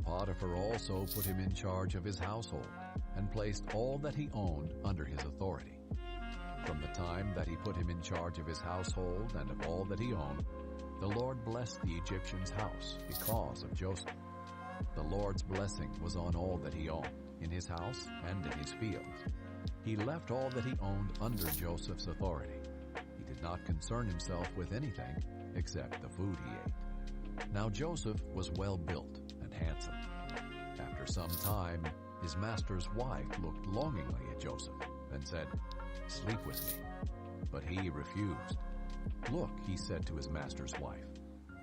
Potiphar also put him in charge of his household and placed all that he owned under his authority. From the time that he put him in charge of his household and of all that he owned, the Lord blessed the Egyptian's house because of Joseph. The Lord's blessing was on all that he owned, in his house and in his fields. He left all that he owned under Joseph's authority. He did not concern himself with anything except the food he ate. Now Joseph was well built and handsome. After some time, his master's wife looked longingly at Joseph and said, "Sleep with me." But he refused. "Look," he said to his master's wife,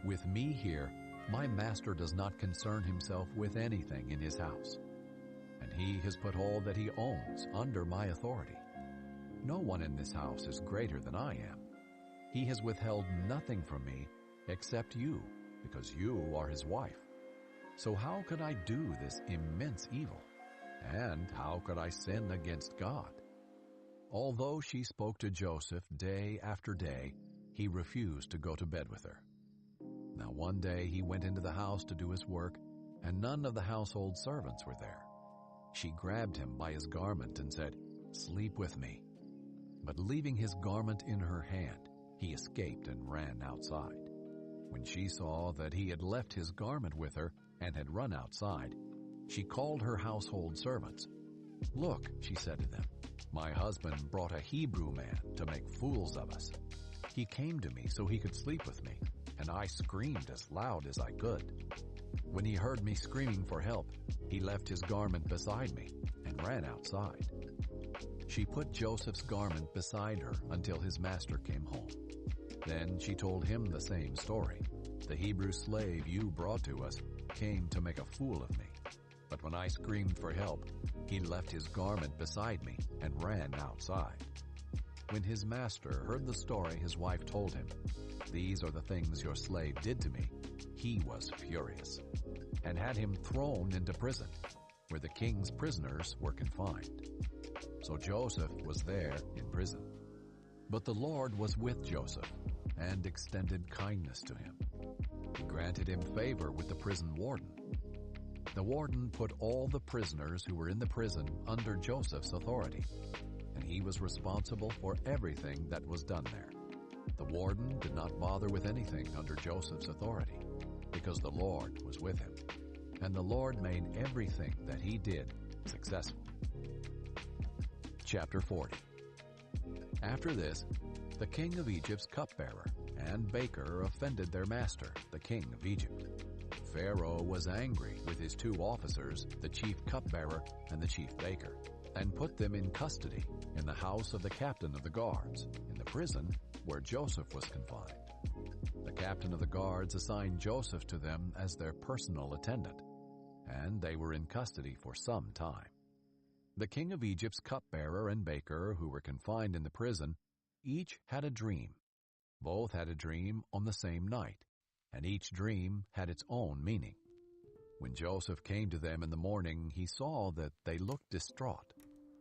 "with me here, my master does not concern himself with anything in his house, and he has put all that he owns under my authority. No one in this house is greater than I am. He has withheld nothing from me except you, because you are his wife. So how could I do this immense evil? And how could I sin against God?" Although she spoke to Joseph day after day, he refused to go to bed with her. Now one day he went into the house to do his work, and none of the household servants were there. She grabbed him by his garment and said, "Sleep with me." But leaving his garment in her hand, he escaped and ran outside. When she saw that he had left his garment with her and had run outside, she called her household servants. "Look," she said to them, "my husband brought a Hebrew man to make fools of us. He came to me so he could sleep with me, and I screamed as loud as I could. When he heard me screaming for help, he left his garment beside me and ran outside." She put Joseph's garment beside her until his master came home. Then she told him the same story. "The Hebrew slave you brought to us came to make a fool of me. But when I screamed for help, he left his garment beside me and ran outside." When his master heard the story his wife told him, "These are the things your slave did to me," he was furious and had him thrown into prison, where the king's prisoners were confined. So Joseph was there in prison. But the Lord was with Joseph and extended kindness to him. He granted him favor with the prison warden. The warden put all the prisoners who were in the prison under Joseph's authority, and he was responsible for everything that was done there. The warden did not bother with anything under Joseph's authority, because the Lord was with him, and the Lord made everything that he did successful. Chapter 40. After this, the king of Egypt's cupbearer and baker offended their master, the king of Egypt. Pharaoh was angry with his two officers, the chief cupbearer and the chief baker, and put them in custody in the house of the captain of the guards, in the prison where Joseph was confined. The captain of the guards assigned Joseph to them as their personal attendant, and they were in custody for some time. The king of Egypt's cupbearer and baker, who were confined in the prison, each had a dream. Both had a dream on the same night, and each dream had its own meaning. When Joseph came to them in the morning, he saw that they looked distraught.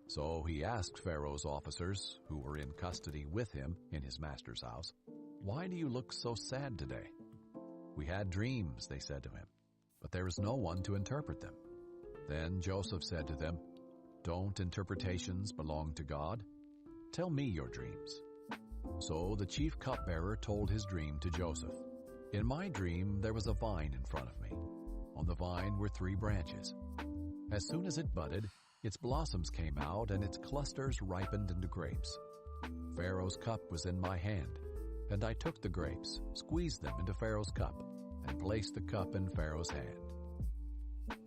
So he asked Pharaoh's officers, who were in custody with him in his master's house, "Why do you look so sad today?" "We had dreams," they said to him, "but there is no one to interpret them." Then Joseph said to them, "Don't interpretations belong to God? Tell me your dreams." So the chief cupbearer told his dream to Joseph. "In my dream there was a vine in front of me. On the vine were 3 branches. As soon as it budded, its blossoms came out and its clusters ripened into grapes. Pharaoh's cup was in my hand, and I took the grapes, squeezed them into Pharaoh's cup, and placed the cup in Pharaoh's hand."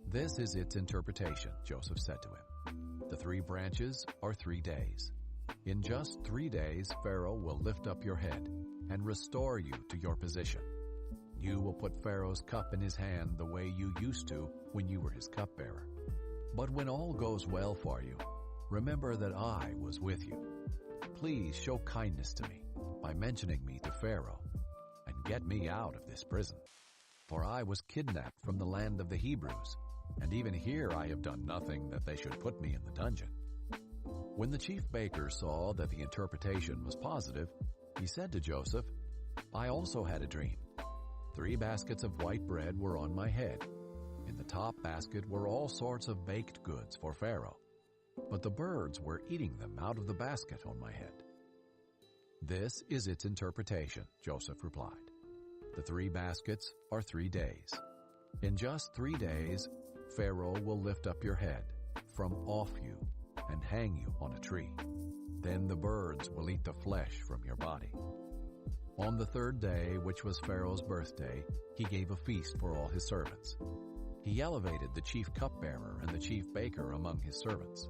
"This is its interpretation," Joseph said to him. "The 3 branches are 3 days. In just 3 days, Pharaoh will lift up your head and restore you to your position. You will put Pharaoh's cup in his hand the way you used to when you were his cupbearer. But when all goes well for you, remember that I was with you. Please show kindness to me by mentioning me to Pharaoh and get me out of this prison. For I was kidnapped from the land of the Hebrews, and even here I have done nothing that they should put me in the dungeon." When the chief baker saw that the interpretation was positive, he said to Joseph, "I also had a dream. 3 baskets of white bread were on my head. In the top basket were all sorts of baked goods for Pharaoh, but the birds were eating them out of the basket on my head." "This is its interpretation," Joseph replied. "The 3 baskets are 3 days. In just 3 days, Pharaoh will lift up your head, from off you and hang you on a tree. Then the birds will eat the flesh from your body. On the third day, which was Pharaoh's birthday, he gave a feast for all his servants. He elevated the chief cupbearer and the chief baker among his servants.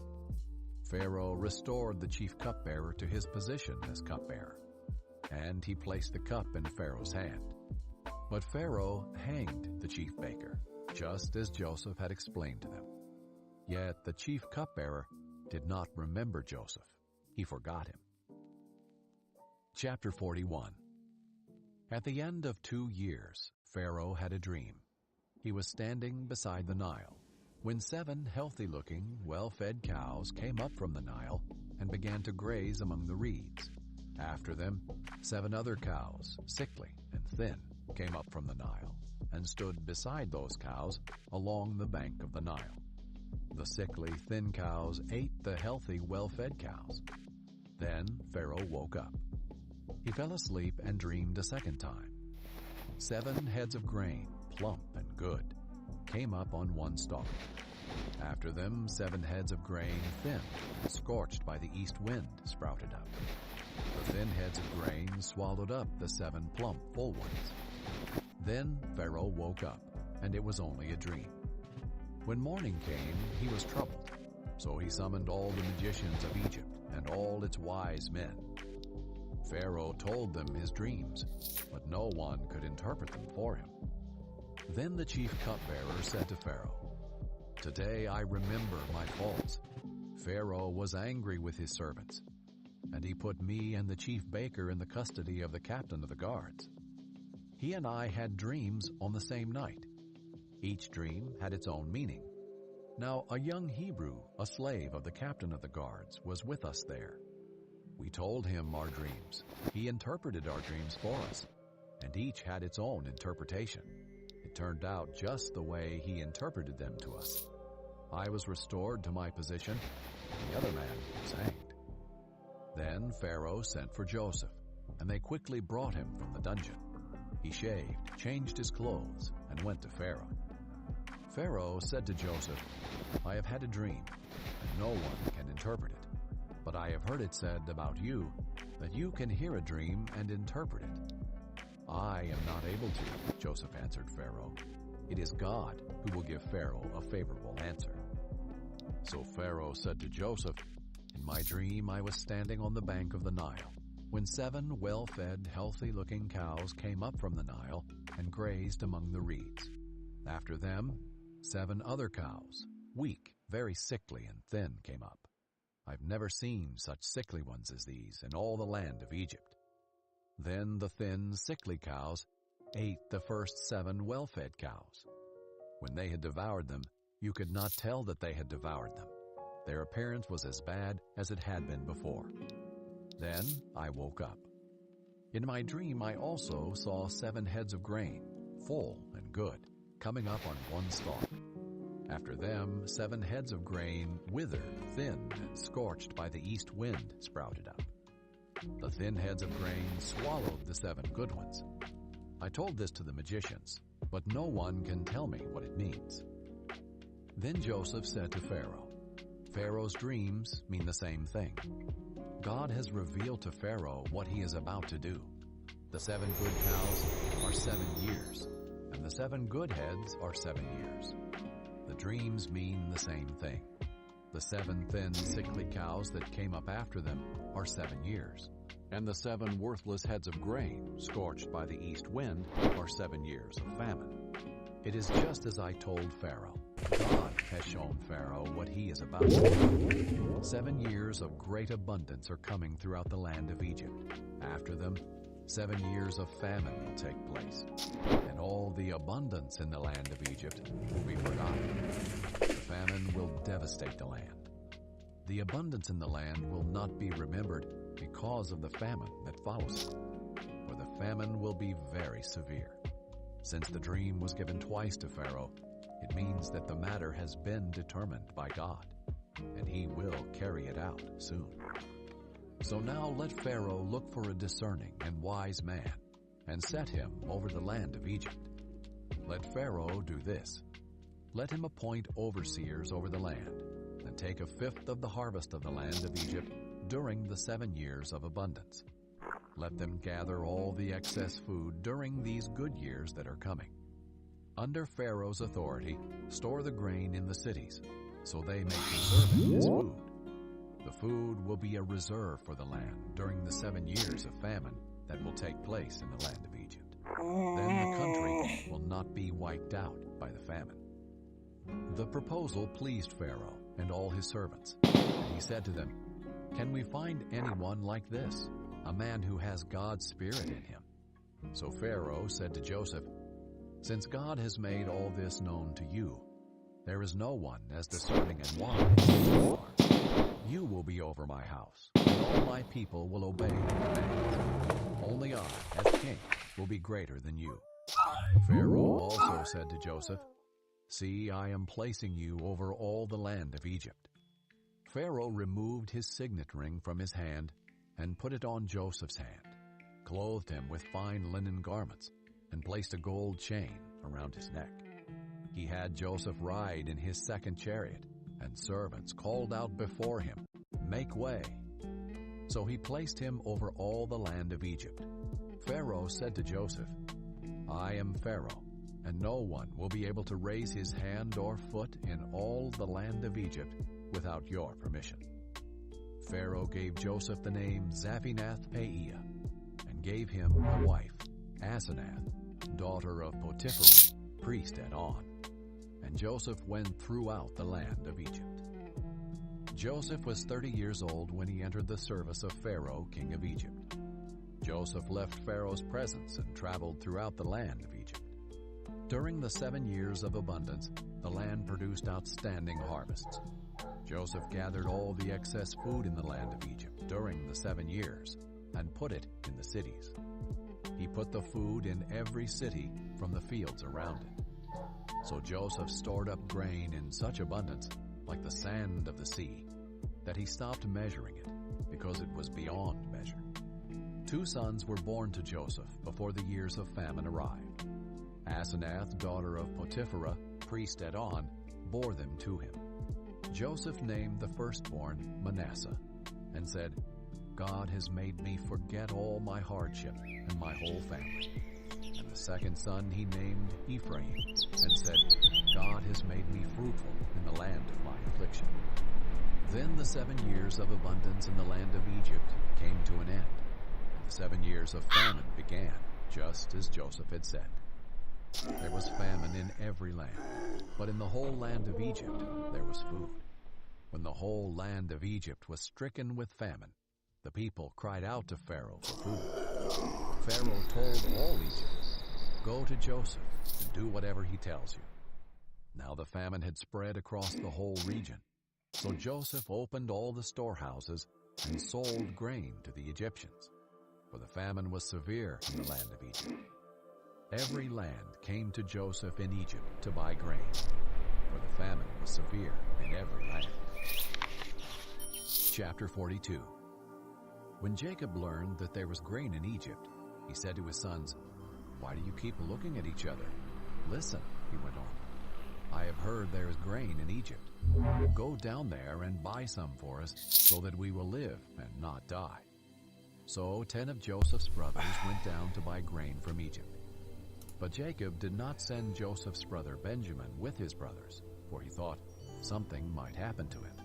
Pharaoh restored the chief cupbearer to his position as cupbearer, and he placed the cup in Pharaoh's hand. But Pharaoh hanged the chief baker, just as Joseph had explained to them. Yet the chief cupbearer did not remember Joseph. He forgot him. Chapter 41. At the end of 2 years, Pharaoh had a dream. He was standing beside the Nile, when 7 healthy-looking, well-fed cows came up from the Nile and began to graze among the reeds. After them, 7 other cows, sickly and thin, came up from the Nile and stood beside those cows along the bank of the Nile. The sickly, thin cows ate the healthy, well-fed cows. Then Pharaoh woke up. He fell asleep and dreamed a second time. 7 heads of grain, plump and good, came up on one stalk. After them, 7 heads of grain, thin, scorched by the east wind, sprouted up. The thin heads of grain swallowed up the 7 plump, full ones. Then Pharaoh woke up, and it was only a dream. When morning came, he was troubled. So he summoned all the magicians of Egypt and all its wise men. Pharaoh told them his dreams, but no one could interpret them for him. Then the chief cupbearer said to Pharaoh, "Today I remember my faults." Pharaoh was angry with his servants, and he put me and the chief baker in the custody of the captain of the guards. He and I had dreams on the same night. Each dream had its own meaning. Now a young Hebrew, a slave of the captain of the guards, was with us there. We told him our dreams. He interpreted our dreams for us, and each had its own interpretation. It turned out just the way he interpreted them to us. I was restored to my position, and the other man was hanged. Then Pharaoh sent for Joseph, and they quickly brought him from the dungeon. He shaved, changed his clothes, and went to Pharaoh. Pharaoh said to Joseph, "I have had a dream, and no one can interpret it. But I have heard it said about you that you can hear a dream and interpret it." "I am not able to," Joseph answered Pharaoh. "It is God who will give Pharaoh a favorable answer." So Pharaoh said to Joseph, "In my dream I was standing on the bank of the Nile, when 7 well-fed, healthy-looking cows came up from the Nile and grazed among the reeds. After them, 7 other cows, weak, very sickly and thin, came up. I've never seen such sickly ones as these in all the land of Egypt. Then the thin, sickly cows ate the first 7 well-fed cows. When they had devoured them, you could not tell that they had devoured them. Their appearance was as bad as it had been before. Then I woke up. In my dream I also saw 7 heads of grain, full and good, coming up on one stalk. After them, 7 heads of grain, withered, thin, and scorched by the east wind, sprouted up. The thin heads of grain swallowed the 7 good ones. I told this to the magicians, but no one can tell me what it means." Then Joseph said to Pharaoh, "Pharaoh's dreams mean the same thing. God has revealed to Pharaoh what he is about to do. The 7 good cows are 7 years, and the 7 good heads are 7 years. The dreams mean the same thing. The 7 thin, sickly cows that came up after them are 7 years, and the 7 worthless heads of grain, scorched by the east wind, are 7 years of famine. It is just as I told Pharaoh. God has shown Pharaoh what he is about to do. 7 years of great abundance are coming throughout the land of Egypt. After them, 7 years of famine will take place, and all the abundance in the land of Egypt will be forgotten. The famine will devastate the land. The abundance in the land will not be remembered because of the famine that follows it, for the famine will be very severe. Since the dream was given twice to Pharaoh, it means that the matter has been determined by God, and he will carry it out soon. So now let Pharaoh look for a discerning and wise man, and set him over the land of Egypt. Let Pharaoh do this. Let him appoint overseers over the land, and and take 1/5 of the harvest of the land of Egypt during the 7 years of abundance. Let them gather all the excess food during these good years that are coming. Under Pharaoh's authority, store the grain in the cities, so they may preserve it as food. The food will be a reserve for the land during the 7 years of famine that will take place in the land of Egypt. Then the country will not be wiped out by the famine. The proposal pleased Pharaoh and all his servants, and he said to them, "Can we find anyone like this, a man who has God's Spirit in him?" So Pharaoh said to Joseph, "Since God has made all this known to you, there is no one as discerning and wise as you are. You will be over my house, and all my people will obey your commands. Only I, as king, will be greater than you." Pharaoh also said to Joseph, "See, I am placing you over all the land of Egypt." Pharaoh removed his signet ring from his hand and put it on Joseph's hand, clothed him with fine linen garments, and placed a gold chain around his neck. He had Joseph ride in his second chariot, and servants called out before him, "Make way." So he placed him over all the land of Egypt. Pharaoh said to Joseph, "I am Pharaoh, and no one will be able to raise his hand or foot in all the land of Egypt without your permission." Pharaoh gave Joseph the name Zaphenath-Paneah, and gave him a wife, Asenath, daughter of Potiphera, priest at On. And Joseph went throughout the land of Egypt. Joseph was 30 years old when he entered the service of Pharaoh, king of Egypt. Joseph left Pharaoh's presence and traveled throughout the land of Egypt. During the 7 years of abundance, the land produced outstanding harvests. Joseph gathered all the excess food in the land of Egypt during the 7 years and put it in the cities. He put the food in every city from the fields around it. So Joseph stored up grain in such abundance, like the sand of the sea, that he stopped measuring it, because it was beyond measure. 2 sons were born to Joseph before the years of famine arrived. Asenath, daughter of Potiphera, priest at On, bore them to him. Joseph named the firstborn Manasseh, and said, "God has made me forget all my hardship and my whole family." And the second son he named Ephraim, and said, "God has made me fruitful in the land of my affliction." Then the 7 years of abundance in the land of Egypt came to an end, and the 7 years of famine began, just as Joseph had said. There was famine in every land, but in the whole land of Egypt there was food. When the whole land of Egypt was stricken with famine, the people cried out to Pharaoh for food. Pharaoh told all Egypt, "Go to Joseph and do whatever he tells you." Now the famine had spread across the whole region, so Joseph opened all the storehouses and sold grain to the Egyptians, for the famine was severe in the land of Egypt. Every land came to Joseph in Egypt to buy grain, for the famine was severe in every land. Chapter 42. When Jacob learned that there was grain in Egypt, he said to his sons, "Why do you keep looking at each other? Listen," he went on, "I have heard there is grain in Egypt. Go down there and buy some for us, so that we will live and not die." So 10 of Joseph's brothers went down to buy grain from Egypt. But Jacob did not send Joseph's brother Benjamin with his brothers, for he thought something might happen to him.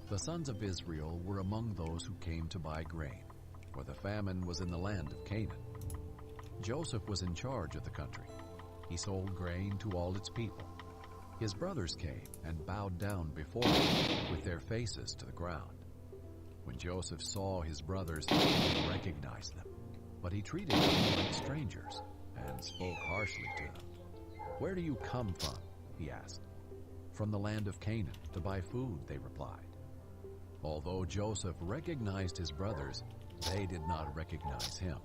The sons of Israel were among those who came to buy grain, for the famine was in the land of Canaan. Joseph was in charge of the country. He sold grain to all its people. His brothers came and bowed down before him with their faces to the ground. When Joseph saw his brothers, he recognized them, but he treated them like strangers and spoke harshly to them. "Where do you come from?" he asked. "From the land of Canaan to buy food," they replied. Although Joseph recognized his brothers, they did not recognize him.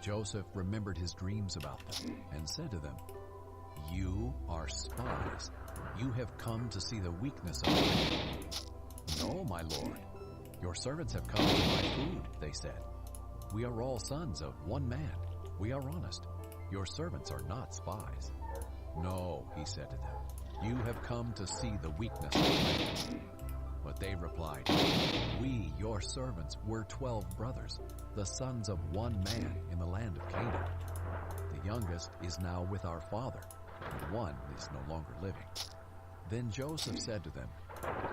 Joseph remembered his dreams about them and said to them, "You are spies. You have come to see the weakness of the land." "No, my lord. Your servants have come to buy food," they said. "We are all sons of one man. We are honest. Your servants are not spies." "No," he said to them. "You have come to see the weakness of the land. But they replied, "We, your servants, were 12 brothers, the sons of one man in the land of Canaan. The youngest is now with our father, and one is no longer living." Then Joseph said to them,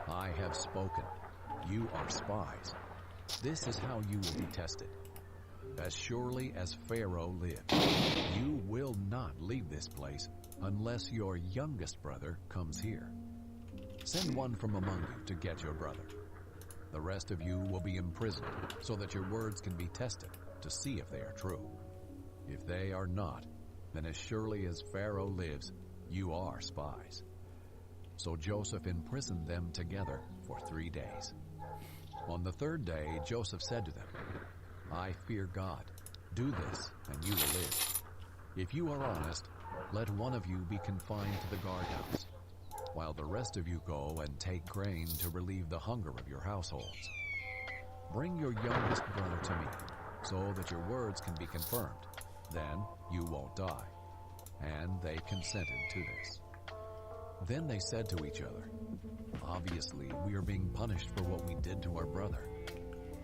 "I have spoken. You are spies. This is how you will be tested. As surely as Pharaoh lives, you will not leave this place unless your youngest brother comes here. Send one from among you to get your brother. The rest of you will be imprisoned so that your words can be tested to see if they are true. If they are not, then as surely as Pharaoh lives, you are spies." So Joseph imprisoned them together for 3 days. On the 3rd day, Joseph said to them, "I fear God. Do this, and you will live. If you are honest, let one of you be confined to the guardhouse, while the rest of you go and take grain to relieve the hunger of your households. Bring your youngest brother to me, so that your words can be confirmed. Then you won't die." And they consented to this. Then they said to each other, "Obviously, we are being punished for what we did to our brother.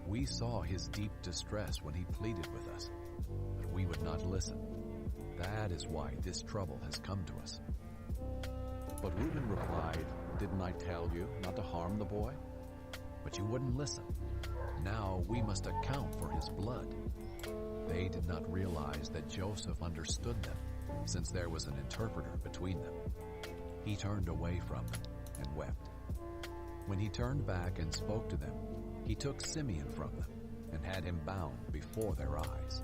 We saw his deep distress when he pleaded with us, but we would not listen. That is why this trouble has come to us." But Reuben replied, "Didn't I tell you not to harm the boy? But you wouldn't listen. Now we must account for his blood." They did not realize that Joseph understood them, since there was an interpreter between them. He turned away from them and wept. When he turned back and spoke to them, he took Simeon from them and had him bound before their eyes.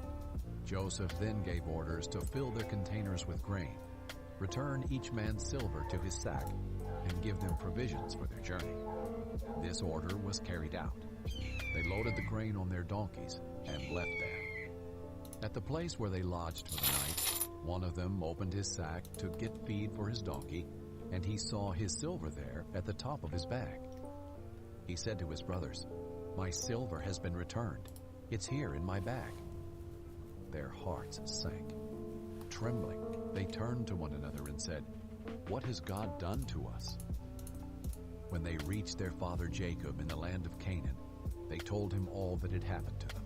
Joseph then gave orders to fill their containers with grain, return each man silver to his sack, and give them provisions for their journey. This order was carried out. They loaded the grain on their donkeys and left there. At the place where they lodged for the night, one of them opened his sack to get feed for his donkey, and he saw his silver there at the top of his bag. He said to his brothers, "My silver has been returned. It's here in my bag." Their hearts sank. Trembling, they turned to one another and said, "What has God done to us?" When they reached their father Jacob in the land of Canaan, they told him all that had happened to them.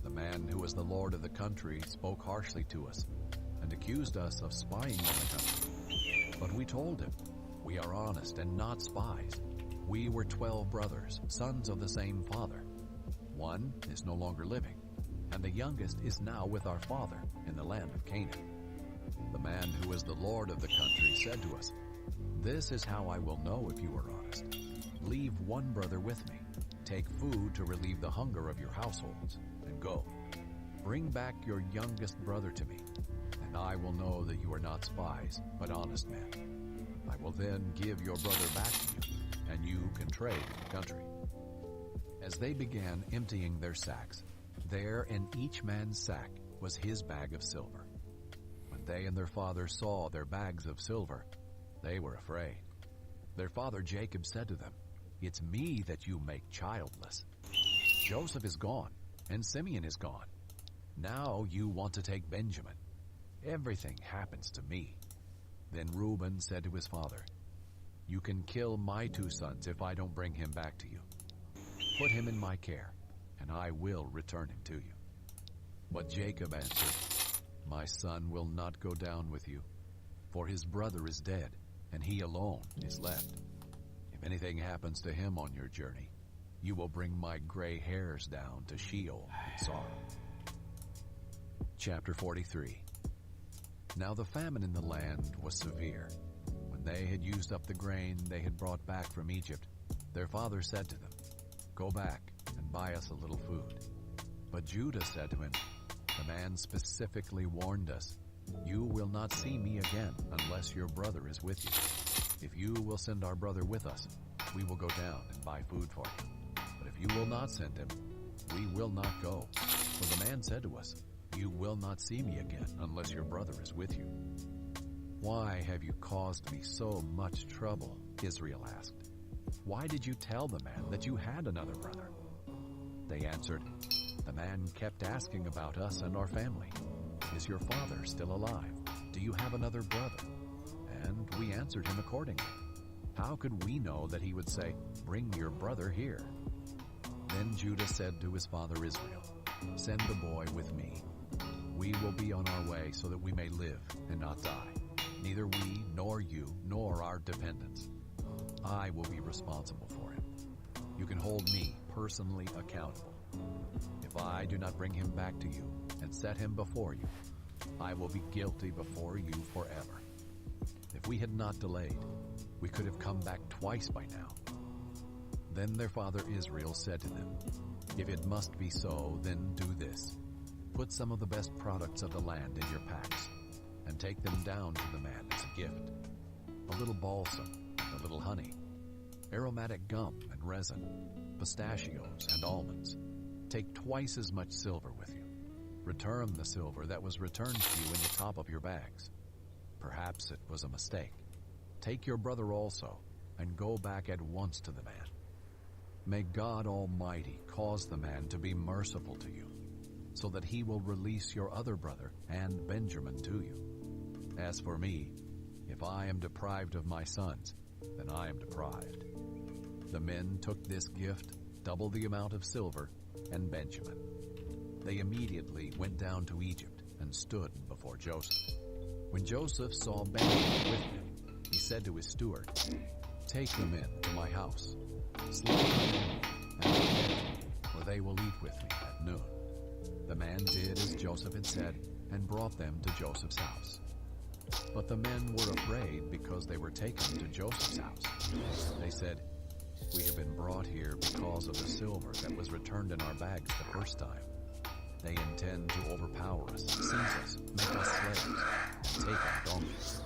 The man who was the lord of the country spoke harshly to us and accused us of spying on the country. But we told him, "We are honest and not spies. We were 12 brothers, sons of the same father. One is no longer living, and the youngest is now with our father in the land of Canaan." The man who was the lord of the country said to us, "This is how I will know if you are honest. Leave one brother with me. Take food to relieve the hunger of your households, and go. Bring back your youngest brother to me, and I will know that you are not spies, but honest men. I will then give your brother back to you, and you can trade in the country." As they began emptying their sacks, there in each man's sack was his bag of silver. When they and their father saw their bags of silver, they were afraid. Their father Jacob said to them, "It's me that you make childless. Joseph is gone, and Simeon is gone. Now you want to take Benjamin. Everything happens to me." Then Reuben said to his father, "You can kill my 2 sons if I don't bring him back to you. Put him in my care, and I will return him to you." But Jacob answered, "My son will not go down with you, for his brother is dead, and he alone is left. If anything happens to him on your journey, you will bring my gray hairs down to Sheol in sorrow." Chapter 43. Now the famine in the land was severe. When they had used up the grain they had brought back from Egypt, their father said to them, "Go back and buy us a little food." But Judah said to him, "The man specifically warned us, 'You will not see me again unless your brother is with you. If you will send our brother with us, we will go down and buy food for him. But if you will not send him, we will not go.' For the man said to us, 'You will not see me again unless your brother is with you.' 'Why have you caused me so much trouble?' Israel asked. 'Why did you tell the man that you had another brother?' They answered, 'The man kept asking about us and our family. Is your father still alive? Do you have another brother?' And we answered him accordingly. How could we know that he would say, 'Bring your brother here'?" Then Judah said to his father Israel, "Send the boy with me. We will be on our way so that we may live and not die. Neither we, nor you, nor our dependents. I will be responsible for him. You can hold me personally accountable. If I do not bring him back to you and set him before you, I will be guilty before you forever." If we had not delayed, we could have come back twice by now. Then their father Israel said to them, "If it must be so, then do this. Put some of the best products of the land in your packs, and take them down to the man as a gift. A little balsam, a little honey, aromatic gum and resin, pistachios and almonds. Take twice as much silver with you. Return the silver that was returned to you in the top of your bags. Perhaps it was a mistake. Take your brother also, and go back at once to the man. May God Almighty cause the man to be merciful to you, so that he will release your other brother and Benjamin to you. As for me, if I am deprived of my sons, then I am deprived." The men took this gift, double the amount of silver, and Benjamin. They immediately went down to Egypt and stood before Joseph. When Joseph saw Benjamin with him, he said to his steward, "Take the men to my house, slaughter them, and prepare them, for they will eat with me at noon." The man did as Joseph had said, and brought them to Joseph's house. But the men were afraid because they were taken to Joseph's house. They said, "We have been brought here because of the silver that was returned in our bags the first time. They intend to overpower us, seize us, make us slaves, and take our donkeys."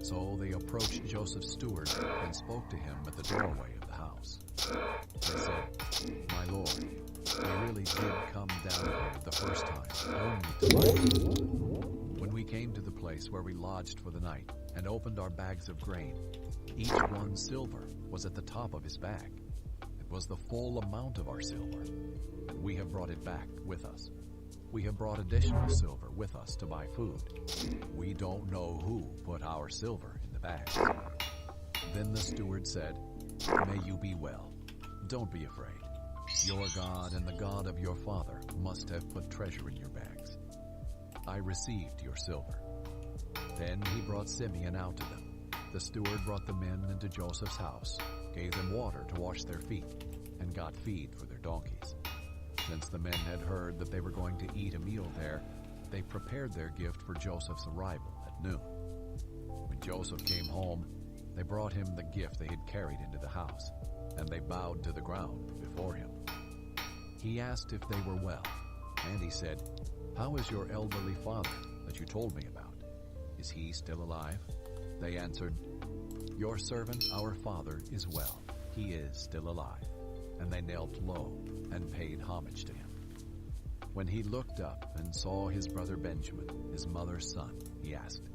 So they approached Joseph's steward and spoke to him at the doorway of the house. They said, "My lord, we really did come down here the first time, only to find you. When we came to the place where we lodged for the night and opened our bags of grain, each one's silver was at the top of his bag. It was the full amount of our silver, and we have brought it back with us. We have brought additional silver with us to buy food. We don't know who put our silver in the bags." Then the steward said, "May you be well. Don't be afraid. Your God and the God of your father must have put treasure in your bags. I received your silver." Then he brought Simeon out to them. The steward brought the men into Joseph's house, gave them water to wash their feet, and got feed for their donkeys. Since the men had heard that they were going to eat a meal there, they prepared their gift for Joseph's arrival at noon. When Joseph came home, they brought him the gift they had carried into the house, and they bowed to the ground before him. He asked if they were well, and he said, "How is your elderly father that you told me about? Is he still alive?" They answered, "Your servant, our father, is well. He is still alive." And they knelt low and paid homage to him. When he looked up and saw his brother Benjamin, his mother's son, he asked,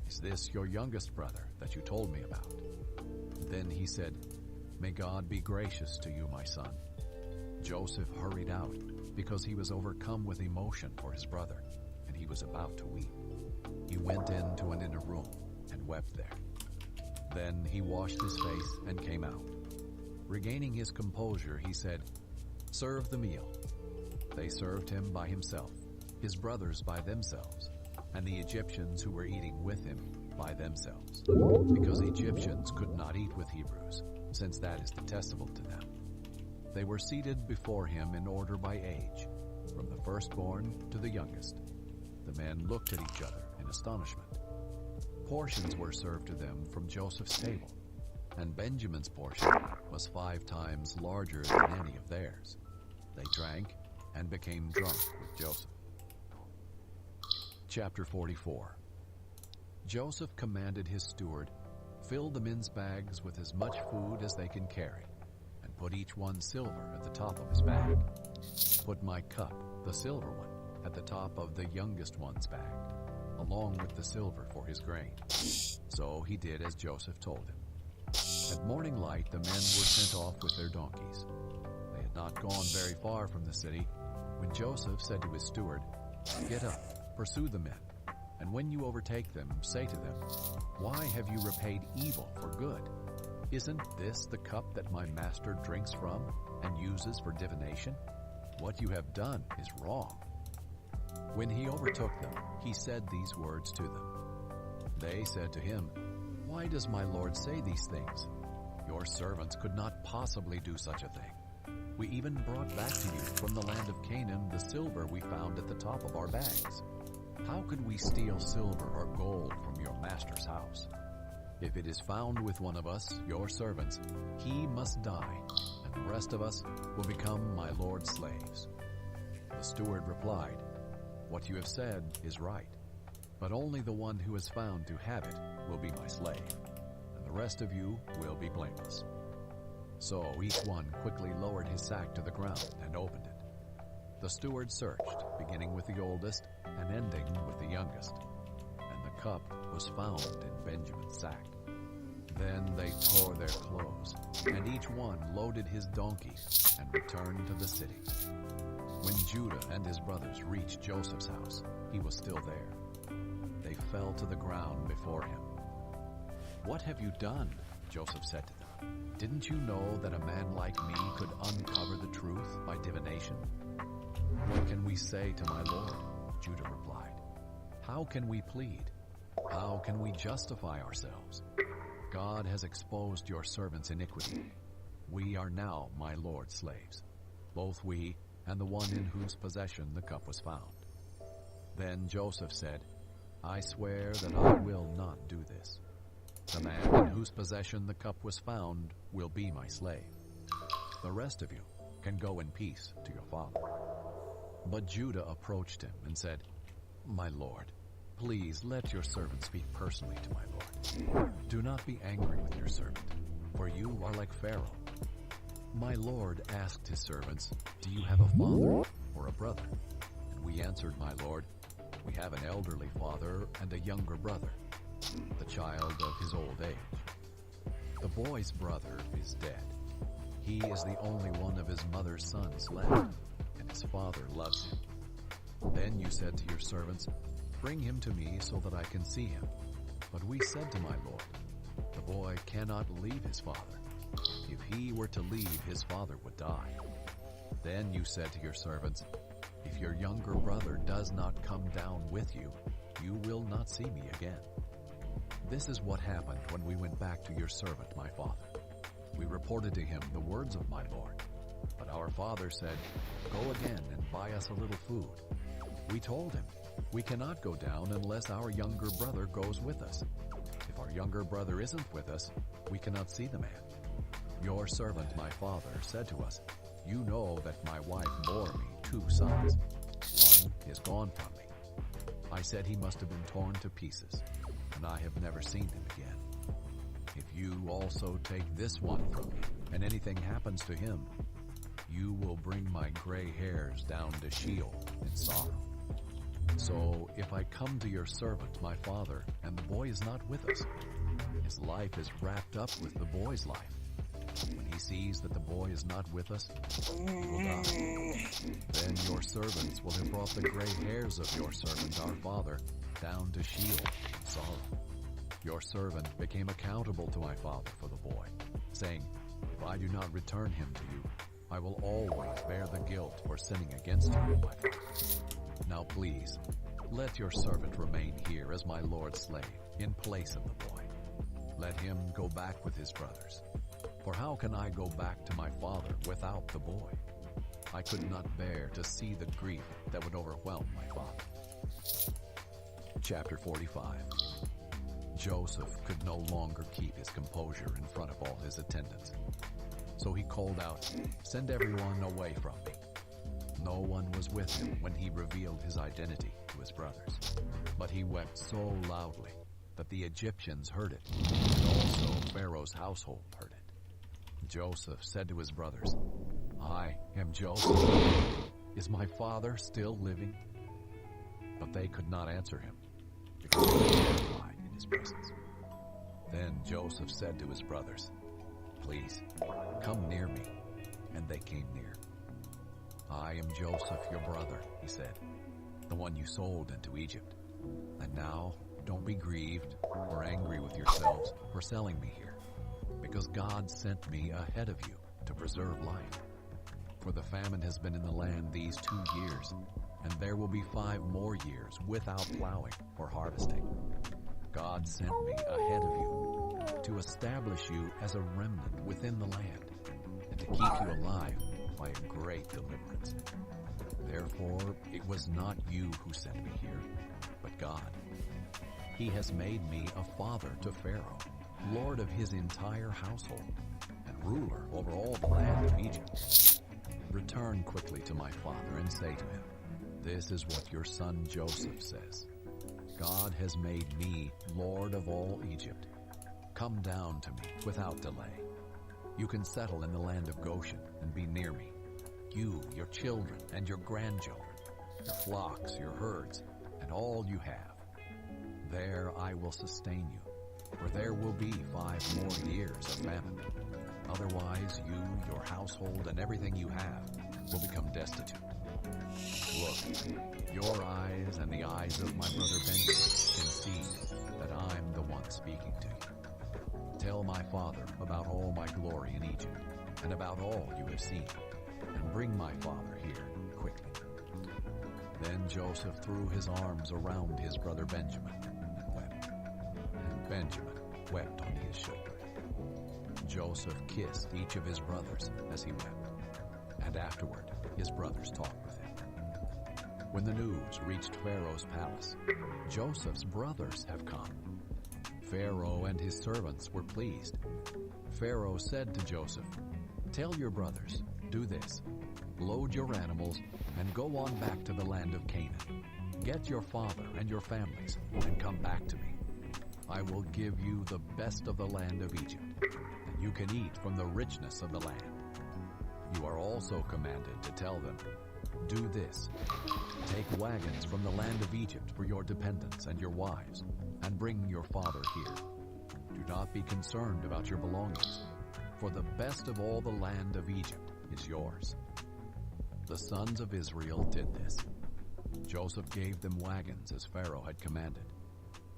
"Is this your youngest brother that you told me about?" Then he said, "May God be gracious to you, my son." Joseph hurried out because he was overcome with emotion for his brother, and he was about to weep. He went into an inner room and wept there. Then he washed his face and came out. Regaining his composure, he said, "Serve the meal." They served him by himself, his brothers by themselves, and the Egyptians who were eating with him by themselves, because Egyptians could not eat with Hebrews, since that is detestable to them. They were seated before him in order by age, from the firstborn to the youngest. The men looked at each other in astonishment. Portions were served to them from Joseph's table, and Benjamin's portion was 5 times larger than any of theirs. They drank and became drunk with Joseph. Chapter 44. Joseph commanded his steward, "Fill the men's bags with as much food as they can carry, and put each one's silver at the top of his bag. Put my cup, the silver one, at the top of the youngest one's bag, along with the silver for his grain." So he did as Joseph told him. At morning light, the men were sent off with their donkeys. They had not gone very far from the city when Joseph said to his steward, "Get up, pursue the men, and when you overtake them, say to them, 'Why have you repaid evil for good? Isn't this the cup that my master drinks from and uses for divination? What you have done is wrong." When he overtook them, he said these words to them. They said to him, "Why does my lord say these things? Your servants could not possibly do such a thing. We even brought back to you from the land of Canaan the silver we found at the top of our bags. How could we steal silver or gold from your master's house? If it is found with one of us, your servants, he must die, and the rest of us will become my lord's slaves." The steward replied, "What you have said is right, but only the one who is found to have it will be my slave, and the rest of you will be blameless." So each one quickly lowered his sack to the ground and opened it. The steward searched, beginning with the oldest and ending with the youngest, and the cup was found in Benjamin's sack. Then they tore their clothes, and each one loaded his donkey and returned to the city. When Judah and his brothers reached Joseph's house, he was still there. They fell to the ground before him. "What have you done?" Joseph said to them. "Didn't you know that a man like me could uncover the truth by divination?" "What can we say to my lord?" Judah replied. "How can we plead? How can we justify ourselves? God has exposed your servant's iniquity. We are now my lord's slaves, both we and the one in whose possession the cup was found." Then Joseph said, "I swear that I will not do this. The man in whose possession the cup was found will be my slave. The rest of you can go in peace to your father." But Judah approached him and said, "My lord, please let your servant speak personally to my lord. Do not be angry with your servant, for you are like Pharaoh. My lord asked his servants, 'Do you have a father or a brother?' And we answered, 'My lord, we have an elderly father and a younger brother, the child of his old age. The boy's brother is dead. He is the only one of his mother's sons left, and his father loves him. Then you said to your servants, 'Bring him to me so that I can see him.' But we said to my lord, 'The boy cannot leave his father. If he were to leave, his father would die.' Then you said to your servants, 'If your younger brother does not come down with you, you will not see me again.' This is what happened when we went back to your servant, my father. We reported to him the words of my lord. But our father said, 'Go again and buy us a little food.' We told him, 'We cannot go down unless our younger brother goes with us. If our younger brother isn't with us, we cannot see the man.' Your servant, my father, said to us, 'You know that my wife bore me 2 sons. One is gone from me.' I said he must have been torn to pieces, and I have never seen him again. If you also take this one from me, and anything happens to him, you will bring my gray hairs down to Sheol in sorrow. So if I come to your servant, my father, and the boy is not with us, his life is wrapped up with the boy's life. When he sees that the boy is not with us, he will die. Then your servants will have brought the gray hairs of your servant, our father, down to Sheol in sorrow. Your servant became accountable to my father for the boy, saying, 'If I do not return him to you, I will always bear the guilt for sinning against you, my father. Now please, let your servant remain here as my lord's slave, in place of the boy. Let him go back with his brothers. For how can I go back to my father without the boy? I could not bear to see the grief that would overwhelm my father." Chapter 45. Joseph could no longer keep his composure in front of all his attendants. So he called out, "Send everyone away from me." No one was with him when he revealed his identity to his brothers. But he wept so loudly that the Egyptians heard it, and also Pharaoh's household heard it. Joseph said to his brothers, "I am Joseph. Is my father still living?" But they could not answer him, because they were terrified in his presence. Then Joseph said to his brothers, "Please, come near me." And they came near. "I am Joseph, your brother," he said, "the one you sold into Egypt. And now, don't be grieved or angry with yourselves for selling me here, because God sent me ahead of you to preserve life. For the famine has been in the land these 2 years, and there will be 5 more years without plowing or harvesting. God sent me ahead of you to establish you as a remnant within the land, and to keep you alive by a great deliverance. Therefore, it was not you who sent me here, but God. He has made me a father to Pharaoh, lord of his entire household, and ruler over all the land of Egypt. Return quickly to my father and say to him, this is what your son Joseph says. God has made me lord of all Egypt. Come down to me without delay. You can settle in the land of Goshen and be near me. You, your children, and your grandchildren, your flocks, your herds, and all you have. There I will sustain you, for there will be 5 more years of famine. Otherwise, you, your household, and everything you have will become destitute. Look, your eyes and the eyes of my brother Benjamin can see that I'm the one speaking to you. Tell my father about all my glory in Egypt, and about all you have seen, and bring my father here quickly. Then Joseph threw his arms around his brother Benjamin and wept, and Benjamin wept on his shoulder. Joseph kissed each of his brothers as he wept, and afterward his brothers talked with him. When the news reached Pharaoh's palace, Joseph's brothers have come. Pharaoh and his servants were pleased. Pharaoh said to Joseph, tell your brothers, do this, load your animals and go on back to the land of Canaan. Get your father and your families and come back to me. I will give you the best of the land of Egypt, and you can eat from the richness of the land. You are also commanded to tell them, do this, take wagons from the land of Egypt for your dependents and your wives, and bring your father here. Do not be concerned about your belongings, for the best of all the land of Egypt is yours. The sons of Israel did this. Joseph gave them wagons as Pharaoh had commanded,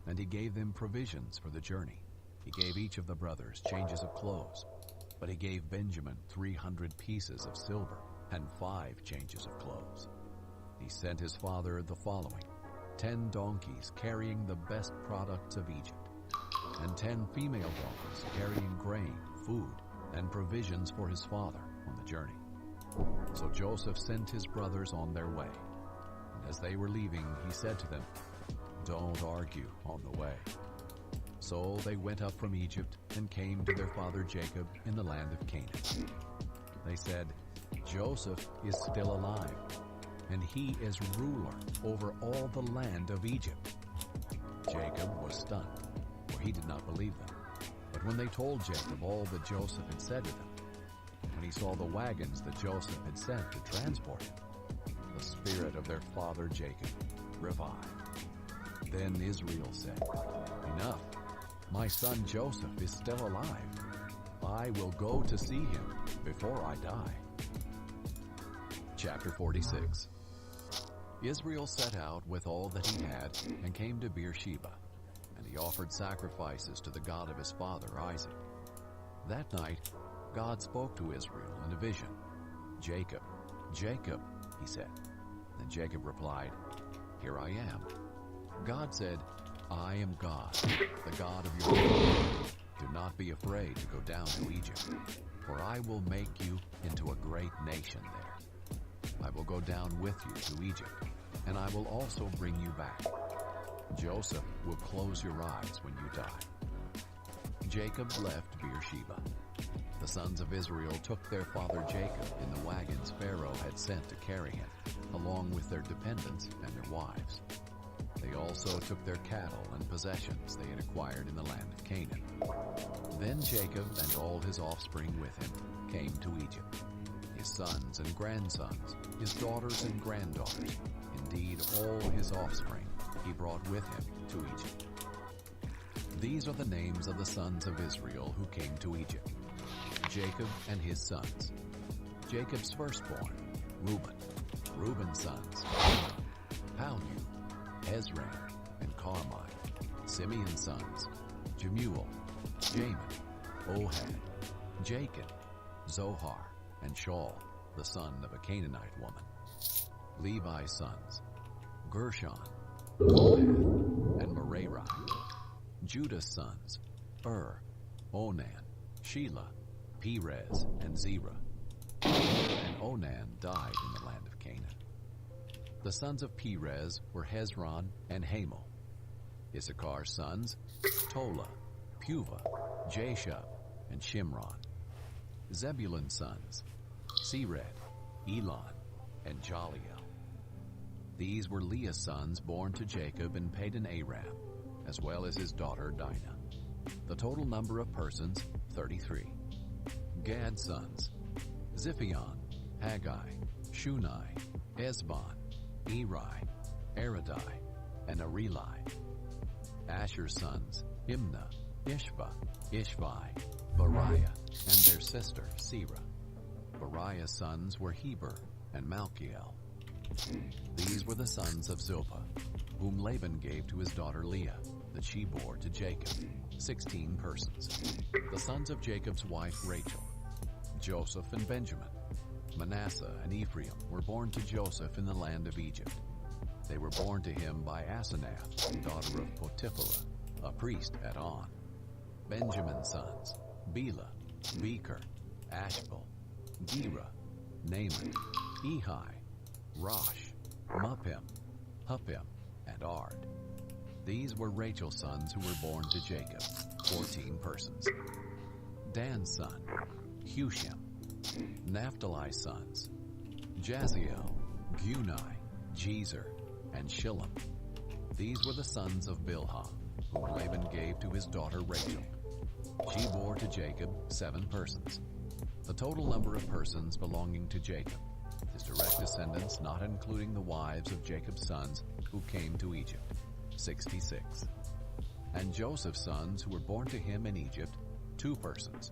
and he gave them provisions for the journey. He gave each of the brothers changes of clothes, but he gave Benjamin 300 pieces of silver and 5 changes of clothes. He sent his father the following: 10 donkeys carrying the best products of Egypt, and 10 female donkeys carrying grain, food, and provisions for his father on the journey. So Joseph sent his brothers on their way, and as they were leaving, he said to them, don't argue on the way. So they went up from Egypt and came to their father Jacob in the land of Canaan. They said, Joseph is still alive, and he is ruler over all the land of Egypt. Jacob was stunned, for he did not believe them. But when they told Jacob all that Joseph had said to them, when he saw the wagons that Joseph had sent to transport him, the spirit of their father Jacob revived. Then Israel said, enough, my son Joseph is still alive. I will go to see him before I die. Chapter 46. Israel set out with all that he had and came to Beersheba, and he offered sacrifices to the God of his father Isaac. That night, God spoke to Israel in a vision. Jacob, Jacob, he said. Then Jacob replied, here I am. God said, I am God, the God of your father. Do not be afraid to go down to Egypt, for I will make you into a great nation there. I will go down with you to Egypt, and I will also bring you back. Joseph will close your eyes when you die. Jacob left Beersheba. The sons of Israel took their father Jacob in the wagons Pharaoh had sent to carry him, along with their dependents and their wives. They also took their cattle and possessions they had acquired in the land of Canaan. Then Jacob and all his offspring with him came to Egypt, his sons and grandsons, his daughters and granddaughters, indeed all his offspring he brought with him to Egypt. These are the names of the sons of Israel who came to Egypt: Jacob and his sons. Jacob's firstborn, Reuben. Reuben's sons, Palu, Hezron, and Carmi. Simeon's sons, Jemuel, Jamin, Ohad, Jacob, Zohar, and Shaul, the son of a Canaanite woman. Levi's sons, Gershon, Kohath, and Merari. Judah's sons, Onan, Shelah, Perez, and Zerah. And Onan died in the land of Canaan. The sons of Perez were Hezron and Hamel. Issachar's sons, Tola, Puvah, Jashub, and Shimron. Zebulun's sons, Sered, Elon, and Jaliel. These were Leah's sons born to Jacob in Padan Aram, as well as his daughter Dinah. The total number of persons, 33. Gad's sons, Ziphion, Haggai, Shunai, Esbon, Eri, Aradai, and Areli. Asher's sons, Imnah, Ishva, Ishvi, Bariah, and their sister, Serah. Bariah's sons were Heber and Malchiel. These were the sons of Zilpah, whom Laban gave to his daughter Leah, that she bore to Jacob, 16 persons. The sons of Jacob's wife Rachel, Joseph and Benjamin. Manasseh and Ephraim were born to Joseph in the land of Egypt. They were born to him by Asenath, daughter of Potipharah, a priest at On. Benjamin's sons, Bela, Becher, Ashbel, Gera, Naaman, Ehi, Rosh, Muppim, Huppim, and Ard. These were Rachel's sons who were born to Jacob, 14 persons. Dan's son, Hushim. Naphtali's sons, Jaziel, Guni, Jezer, and Shillem. These were the sons of Bilhah, whom Laban gave to his daughter Rachel. She bore to Jacob 7 persons. The total number of persons belonging to Jacob, his direct descendants not including the wives of Jacob's sons who came to Egypt, 66. And Joseph's sons who were born to him in Egypt, 2 persons.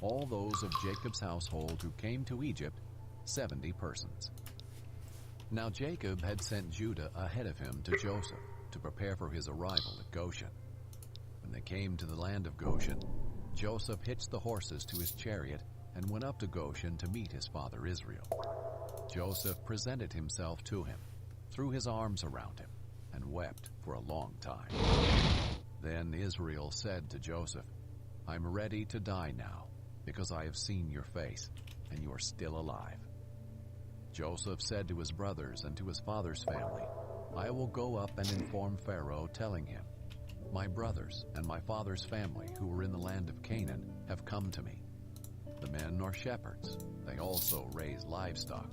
All those of Jacob's household who came to Egypt, 70 persons. Now Jacob had sent Judah ahead of him to Joseph to prepare for his arrival at Goshen. When they came to the land of Goshen, Joseph hitched the horses to his chariot and went up to Goshen to meet his father Israel. Joseph presented himself to him, threw his arms around him, and wept for a long time. Then Israel said to Joseph, "I'm ready to die now, because I have seen your face, and you are still alive." Joseph said to his brothers and to his father's family, "I will go up and inform Pharaoh, telling him, 'My brothers and my father's family who were in the land of Canaan have come to me. The men are shepherds. They also raise livestock.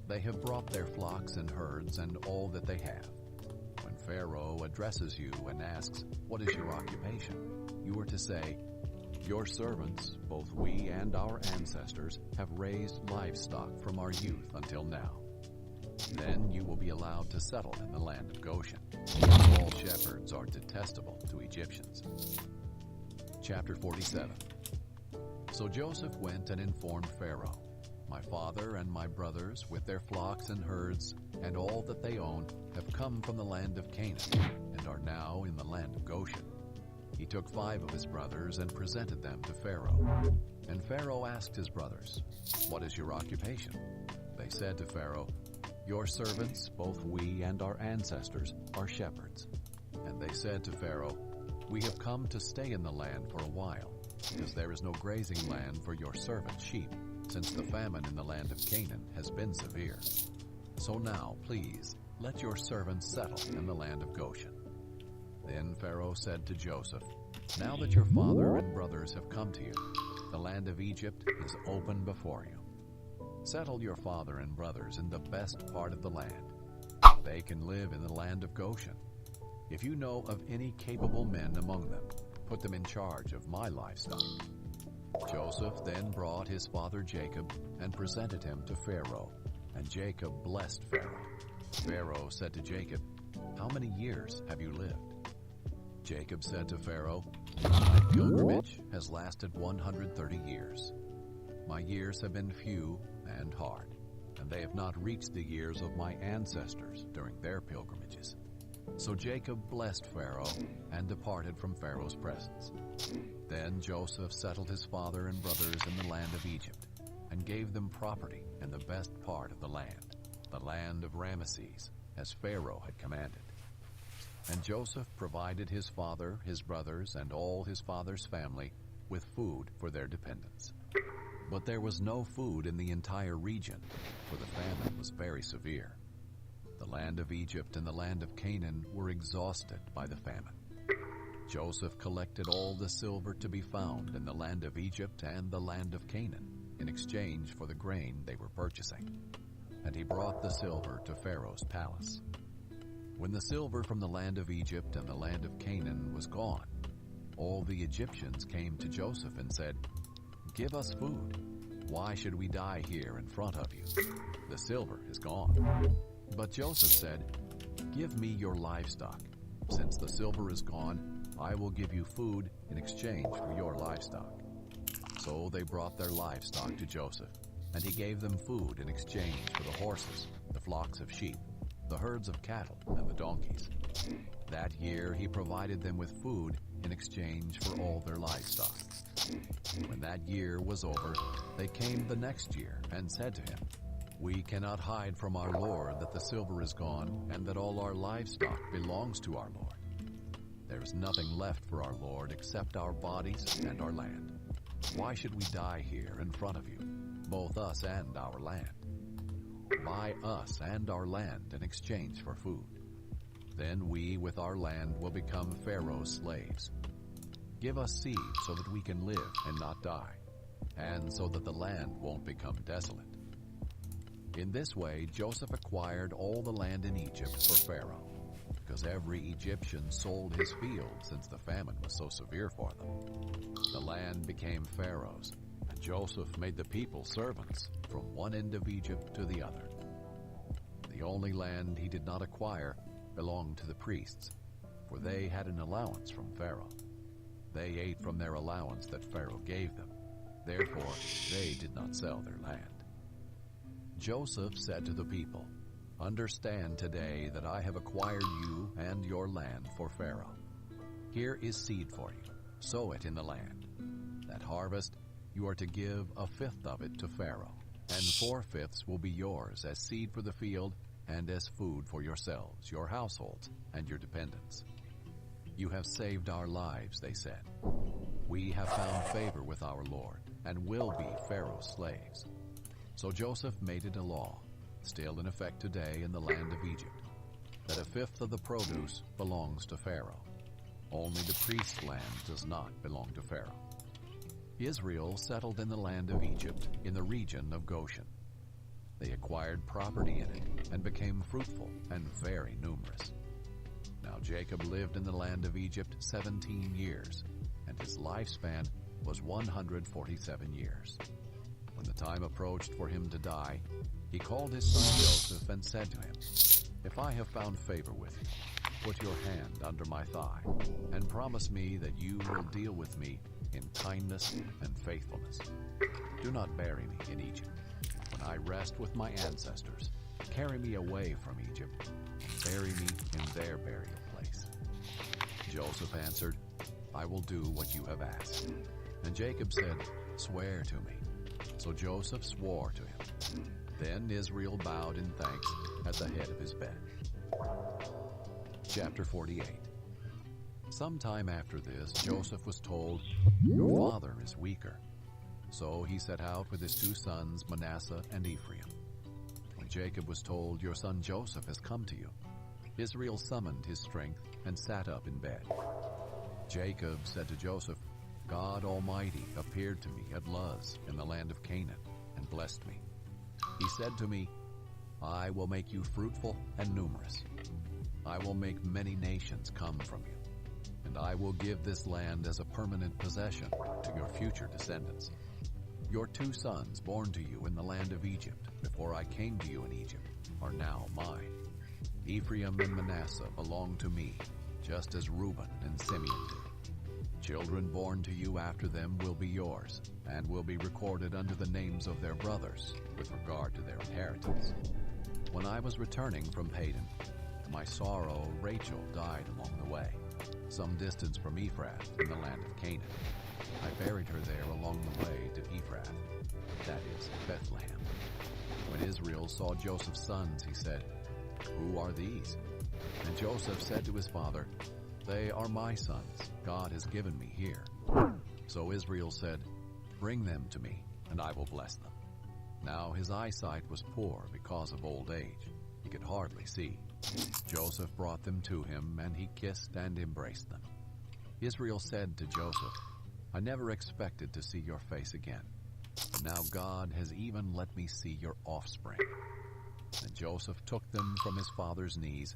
They have brought their flocks and herds and all that they have.' When Pharaoh addresses you and asks, 'What is your occupation?' you are to say, 'Your servants, both we and our ancestors, have raised livestock from our youth until now.' Then you will be allowed to settle in the land of Goshen. All shepherds are detestable to Egyptians." Chapter 47. So Joseph went and informed Pharaoh, "My father and my brothers, with their flocks and herds, and all that they own, have come from the land of Canaan, and are now in the land of Goshen." He took 5 of his brothers and presented them to Pharaoh. And Pharaoh asked his brothers, "What is your occupation?" They said to Pharaoh, "Your servants, both we and our ancestors, are shepherds." And they said to Pharaoh, "We have come to stay in the land for a while, because there is no grazing land for your servants' sheep, since the famine in the land of Canaan has been severe. So now, please, let your servants settle in the land of Goshen." Then Pharaoh said to Joseph, "Now that your father and brothers have come to you, the land of Egypt is open before you. Settle your father and brothers in the best part of the land. They can live in the land of Goshen. If you know of any capable men among them, put them in charge of my livestock." Joseph then brought his father Jacob and presented him to Pharaoh, and Jacob blessed Pharaoh. Pharaoh said to Jacob, "How many years have you lived?" Jacob said to Pharaoh, "My pilgrimage has lasted 130 years. My years have been few and hard, and they have not reached the years of my ancestors during their pilgrimages." So Jacob blessed Pharaoh and departed from Pharaoh's presence. Then Joseph settled his father and brothers in the land of Egypt, and gave them property in the best part of the land of Ramesses, as Pharaoh had commanded. And Joseph provided his father, his brothers, and all his father's family with food for their dependents. But there was no food in the entire region, for the famine was very severe. The land of Egypt and the land of Canaan were exhausted by the famine. Joseph collected all the silver to be found in the land of Egypt and the land of Canaan in exchange for the grain they were purchasing. And he brought the silver to Pharaoh's palace. When the silver from the land of Egypt and the land of Canaan was gone, all the Egyptians came to Joseph and said, "Give us food. Why should we die here in front of you? The silver is gone." But Joseph said, "Give me your livestock. Since the silver is gone, I will give you food in exchange for your livestock." So they brought their livestock to Joseph, and he gave them food in exchange for the horses, the flocks of sheep, the herds of cattle, and the donkeys. That year he provided them with food in exchange for all their livestock. When that year was over, they came the next year and said to him, "We cannot hide from our Lord that the silver is gone and that all our livestock belongs to our Lord. There is nothing left for our Lord except our bodies and our land. Why should we die here in front of you, both us and our land? Buy us and our land in exchange for food. Then we, with our land, will become Pharaoh's slaves. Give us seed so that we can live and not die, and so that the land won't become desolate." In this way, Joseph acquired all the land in Egypt for Pharaoh, because every Egyptian sold his field since the famine was so severe for them. The land became Pharaoh's, and Joseph made the people servants from one end of Egypt to the other. The only land he did not acquire belonged to the priests, for they had an allowance from Pharaoh. They ate from their allowance that Pharaoh gave them. Therefore, they did not sell their land. Joseph said to the people, "Understand today that I have acquired you and your land for Pharaoh. Here is seed for you. Sow it in the land. At harvest, you are to give a fifth of it to Pharaoh, and 4/5 will be yours as seed for the field and as food for yourselves, your households, and your dependents." "You have saved our lives," they said. "We have found favor with our Lord and will be Pharaoh's slaves." So Joseph made it a law, still in effect today in the land of Egypt, that 1/5 of the produce belongs to Pharaoh. Only the priest's land does not belong to Pharaoh. Israel settled in the land of Egypt in the region of Goshen. They acquired property in it and became fruitful and very numerous. Now Jacob lived in the land of Egypt 17 years, and his lifespan was 147 years. When the time approached for him to die, he called his son Joseph and said to him, "If I have found favor with you, put your hand under my thigh, and promise me that you will deal with me in kindness and faithfulness. Do not bury me in Egypt. When I rest with my ancestors, carry me away from Egypt, and bury me in their burial place." Joseph answered, "I will do what you have asked." And Jacob said, "Swear to me." So Joseph swore to him. Then Israel bowed in thanks at the head of his bed. Chapter 48. Sometime after this, Joseph was told, "Your father is weaker." So he set out with his 2 sons, Manasseh and Ephraim. When Jacob was told, "Your son Joseph has come to you," Israel summoned his strength and sat up in bed. Jacob said to Joseph, "God Almighty appeared to me at Luz in the land of Canaan and blessed me. He said to me, 'I will make you fruitful and numerous. I will make many nations come from you, and I will give this land as a permanent possession to your future descendants. Your 2 sons born to you in the land of Egypt before I came to you in Egypt are now mine. Ephraim and Manasseh belong to me, just as Reuben and Simeon did. Children born to you after them will be yours, and will be recorded under the names of their brothers with regard to their inheritance. When I was returning from Padan, to my sorrow Rachel died along the way. some distance from Ephrath in the land of Canaan. I buried her there along the way to Ephrath, that is, Bethlehem. When Israel saw Joseph's sons, he said, "Who are these?" And Joseph said to his father, "They are my sons. God has given me here." So Israel said, "Bring them to me, and I will bless them." Now his eyesight was poor because of old age. He could hardly see. Joseph brought them to him, and he kissed and embraced them. Israel said to Joseph, "I never expected to see your face again. But now God has even let me see your offspring." And Joseph took them from his father's knees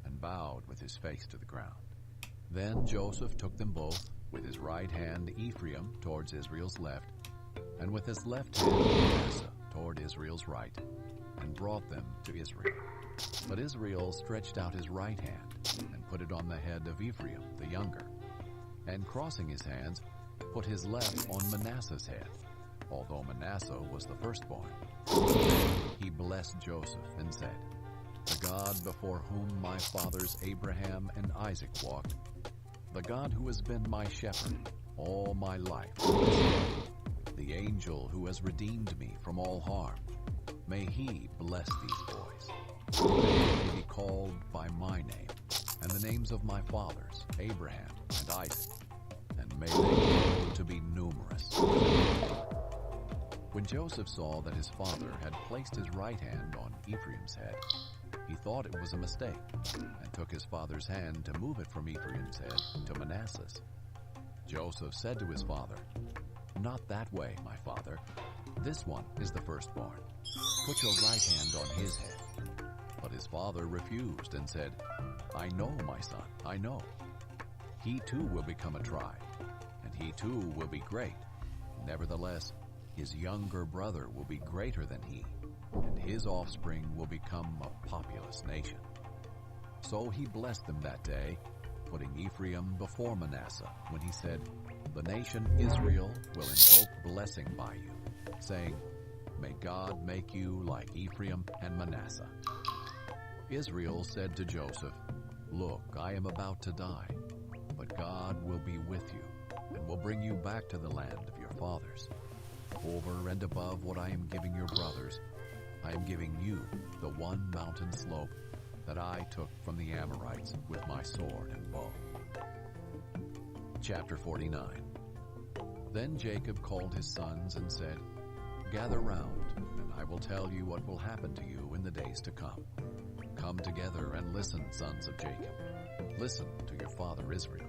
and bowed with his face to the ground. Then Joseph took them both, with his right hand Ephraim towards Israel's left, and with his left hand Manasseh toward Israel's right, and brought them to Israel. But Israel stretched out his right hand and put it on the head of Ephraim the younger, and crossing his hands, put his left on Manasseh's head, although Manasseh was the firstborn. He blessed Joseph and said, "The God before whom my fathers Abraham and Isaac walked, the God who has been my shepherd all my life, the angel who has redeemed me from all harm, may he bless these boys. May they be called by my name and the names of my fathers, Abraham and Isaac, and may they grow to be numerous." When Joseph saw that his father had placed his right hand on Ephraim's head, he thought it was a mistake, and took his father's hand to move it from Ephraim's head to Manasseh's. Joseph said to his father, "Not that way, my father. This one is the firstborn. Put your right hand on his head." But his father refused and said, "I know, my son, I know. He too will become a tribe, and he too will be great. Nevertheless, his younger brother will be greater than he, and his offspring will become a populous nation." So he blessed them that day, putting Ephraim before Manasseh, when he said, "The nation Israel will invoke blessing by you, saying, 'May God make you like Ephraim and Manasseh.'" Israel said to Joseph, "Look, I am about to die, but God will be with you, and will bring you back to the land of your fathers. Over and above what I am giving your brothers, I am giving you the one mountain slope that I took from the Amorites with my sword and bow." Chapter 49. Then Jacob called his sons and said, "Gather round, and I will tell you what will happen to you in the days to come. Come together and listen, sons of Jacob. Listen to your father Israel.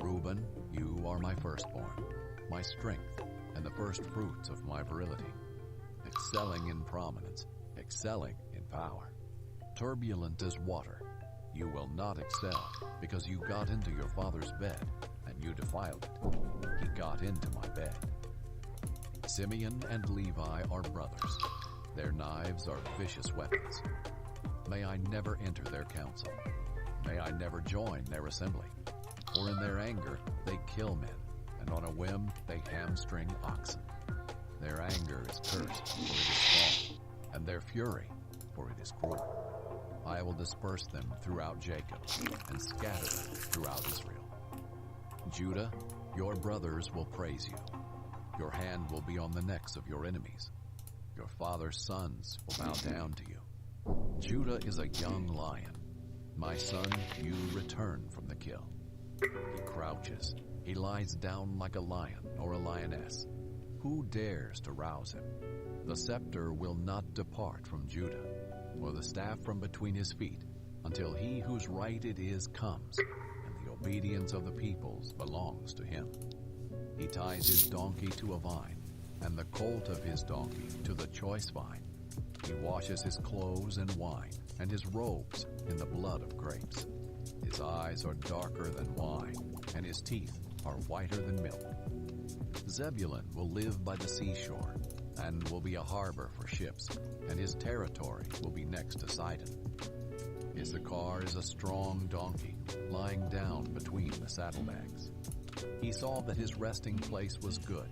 Reuben, you are my firstborn, my strength, and the first fruits of my virility, excelling in prominence, excelling in power. Turbulent as water, you will not excel, because you got into your father's bed, and you defiled it. He got into my bed. Simeon and Levi are brothers. Their knives are vicious weapons. May I never enter their council. May I never join their assembly. For in their anger they kill men, and on a whim they hamstring oxen. Their anger is cursed, for it is strong, and their fury, for it is cruel. I will disperse them throughout Jacob, and scatter them throughout Israel. Judah, your brothers will praise you. Your hand will be on the necks of your enemies. Your father's sons will bow down to you. Judah is a young lion. My son, you return from the kill. He crouches. He lies down like a lion or a lioness. Who dares to rouse him? The scepter will not depart from Judah, or the staff from between his feet, until he whose right it is comes, and the obedience of the peoples belongs to him. He ties his donkey to a vine, and the colt of his donkey to the choice vine. He washes his clothes in wine, and his robes in the blood of grapes. His eyes are darker than wine, and his teeth are whiter than milk. Zebulun will live by the seashore, and will be a harbor for ships, and his territory will be next to Sidon. Issachar is a strong donkey, lying down between the saddlebags. He saw that his resting place was good,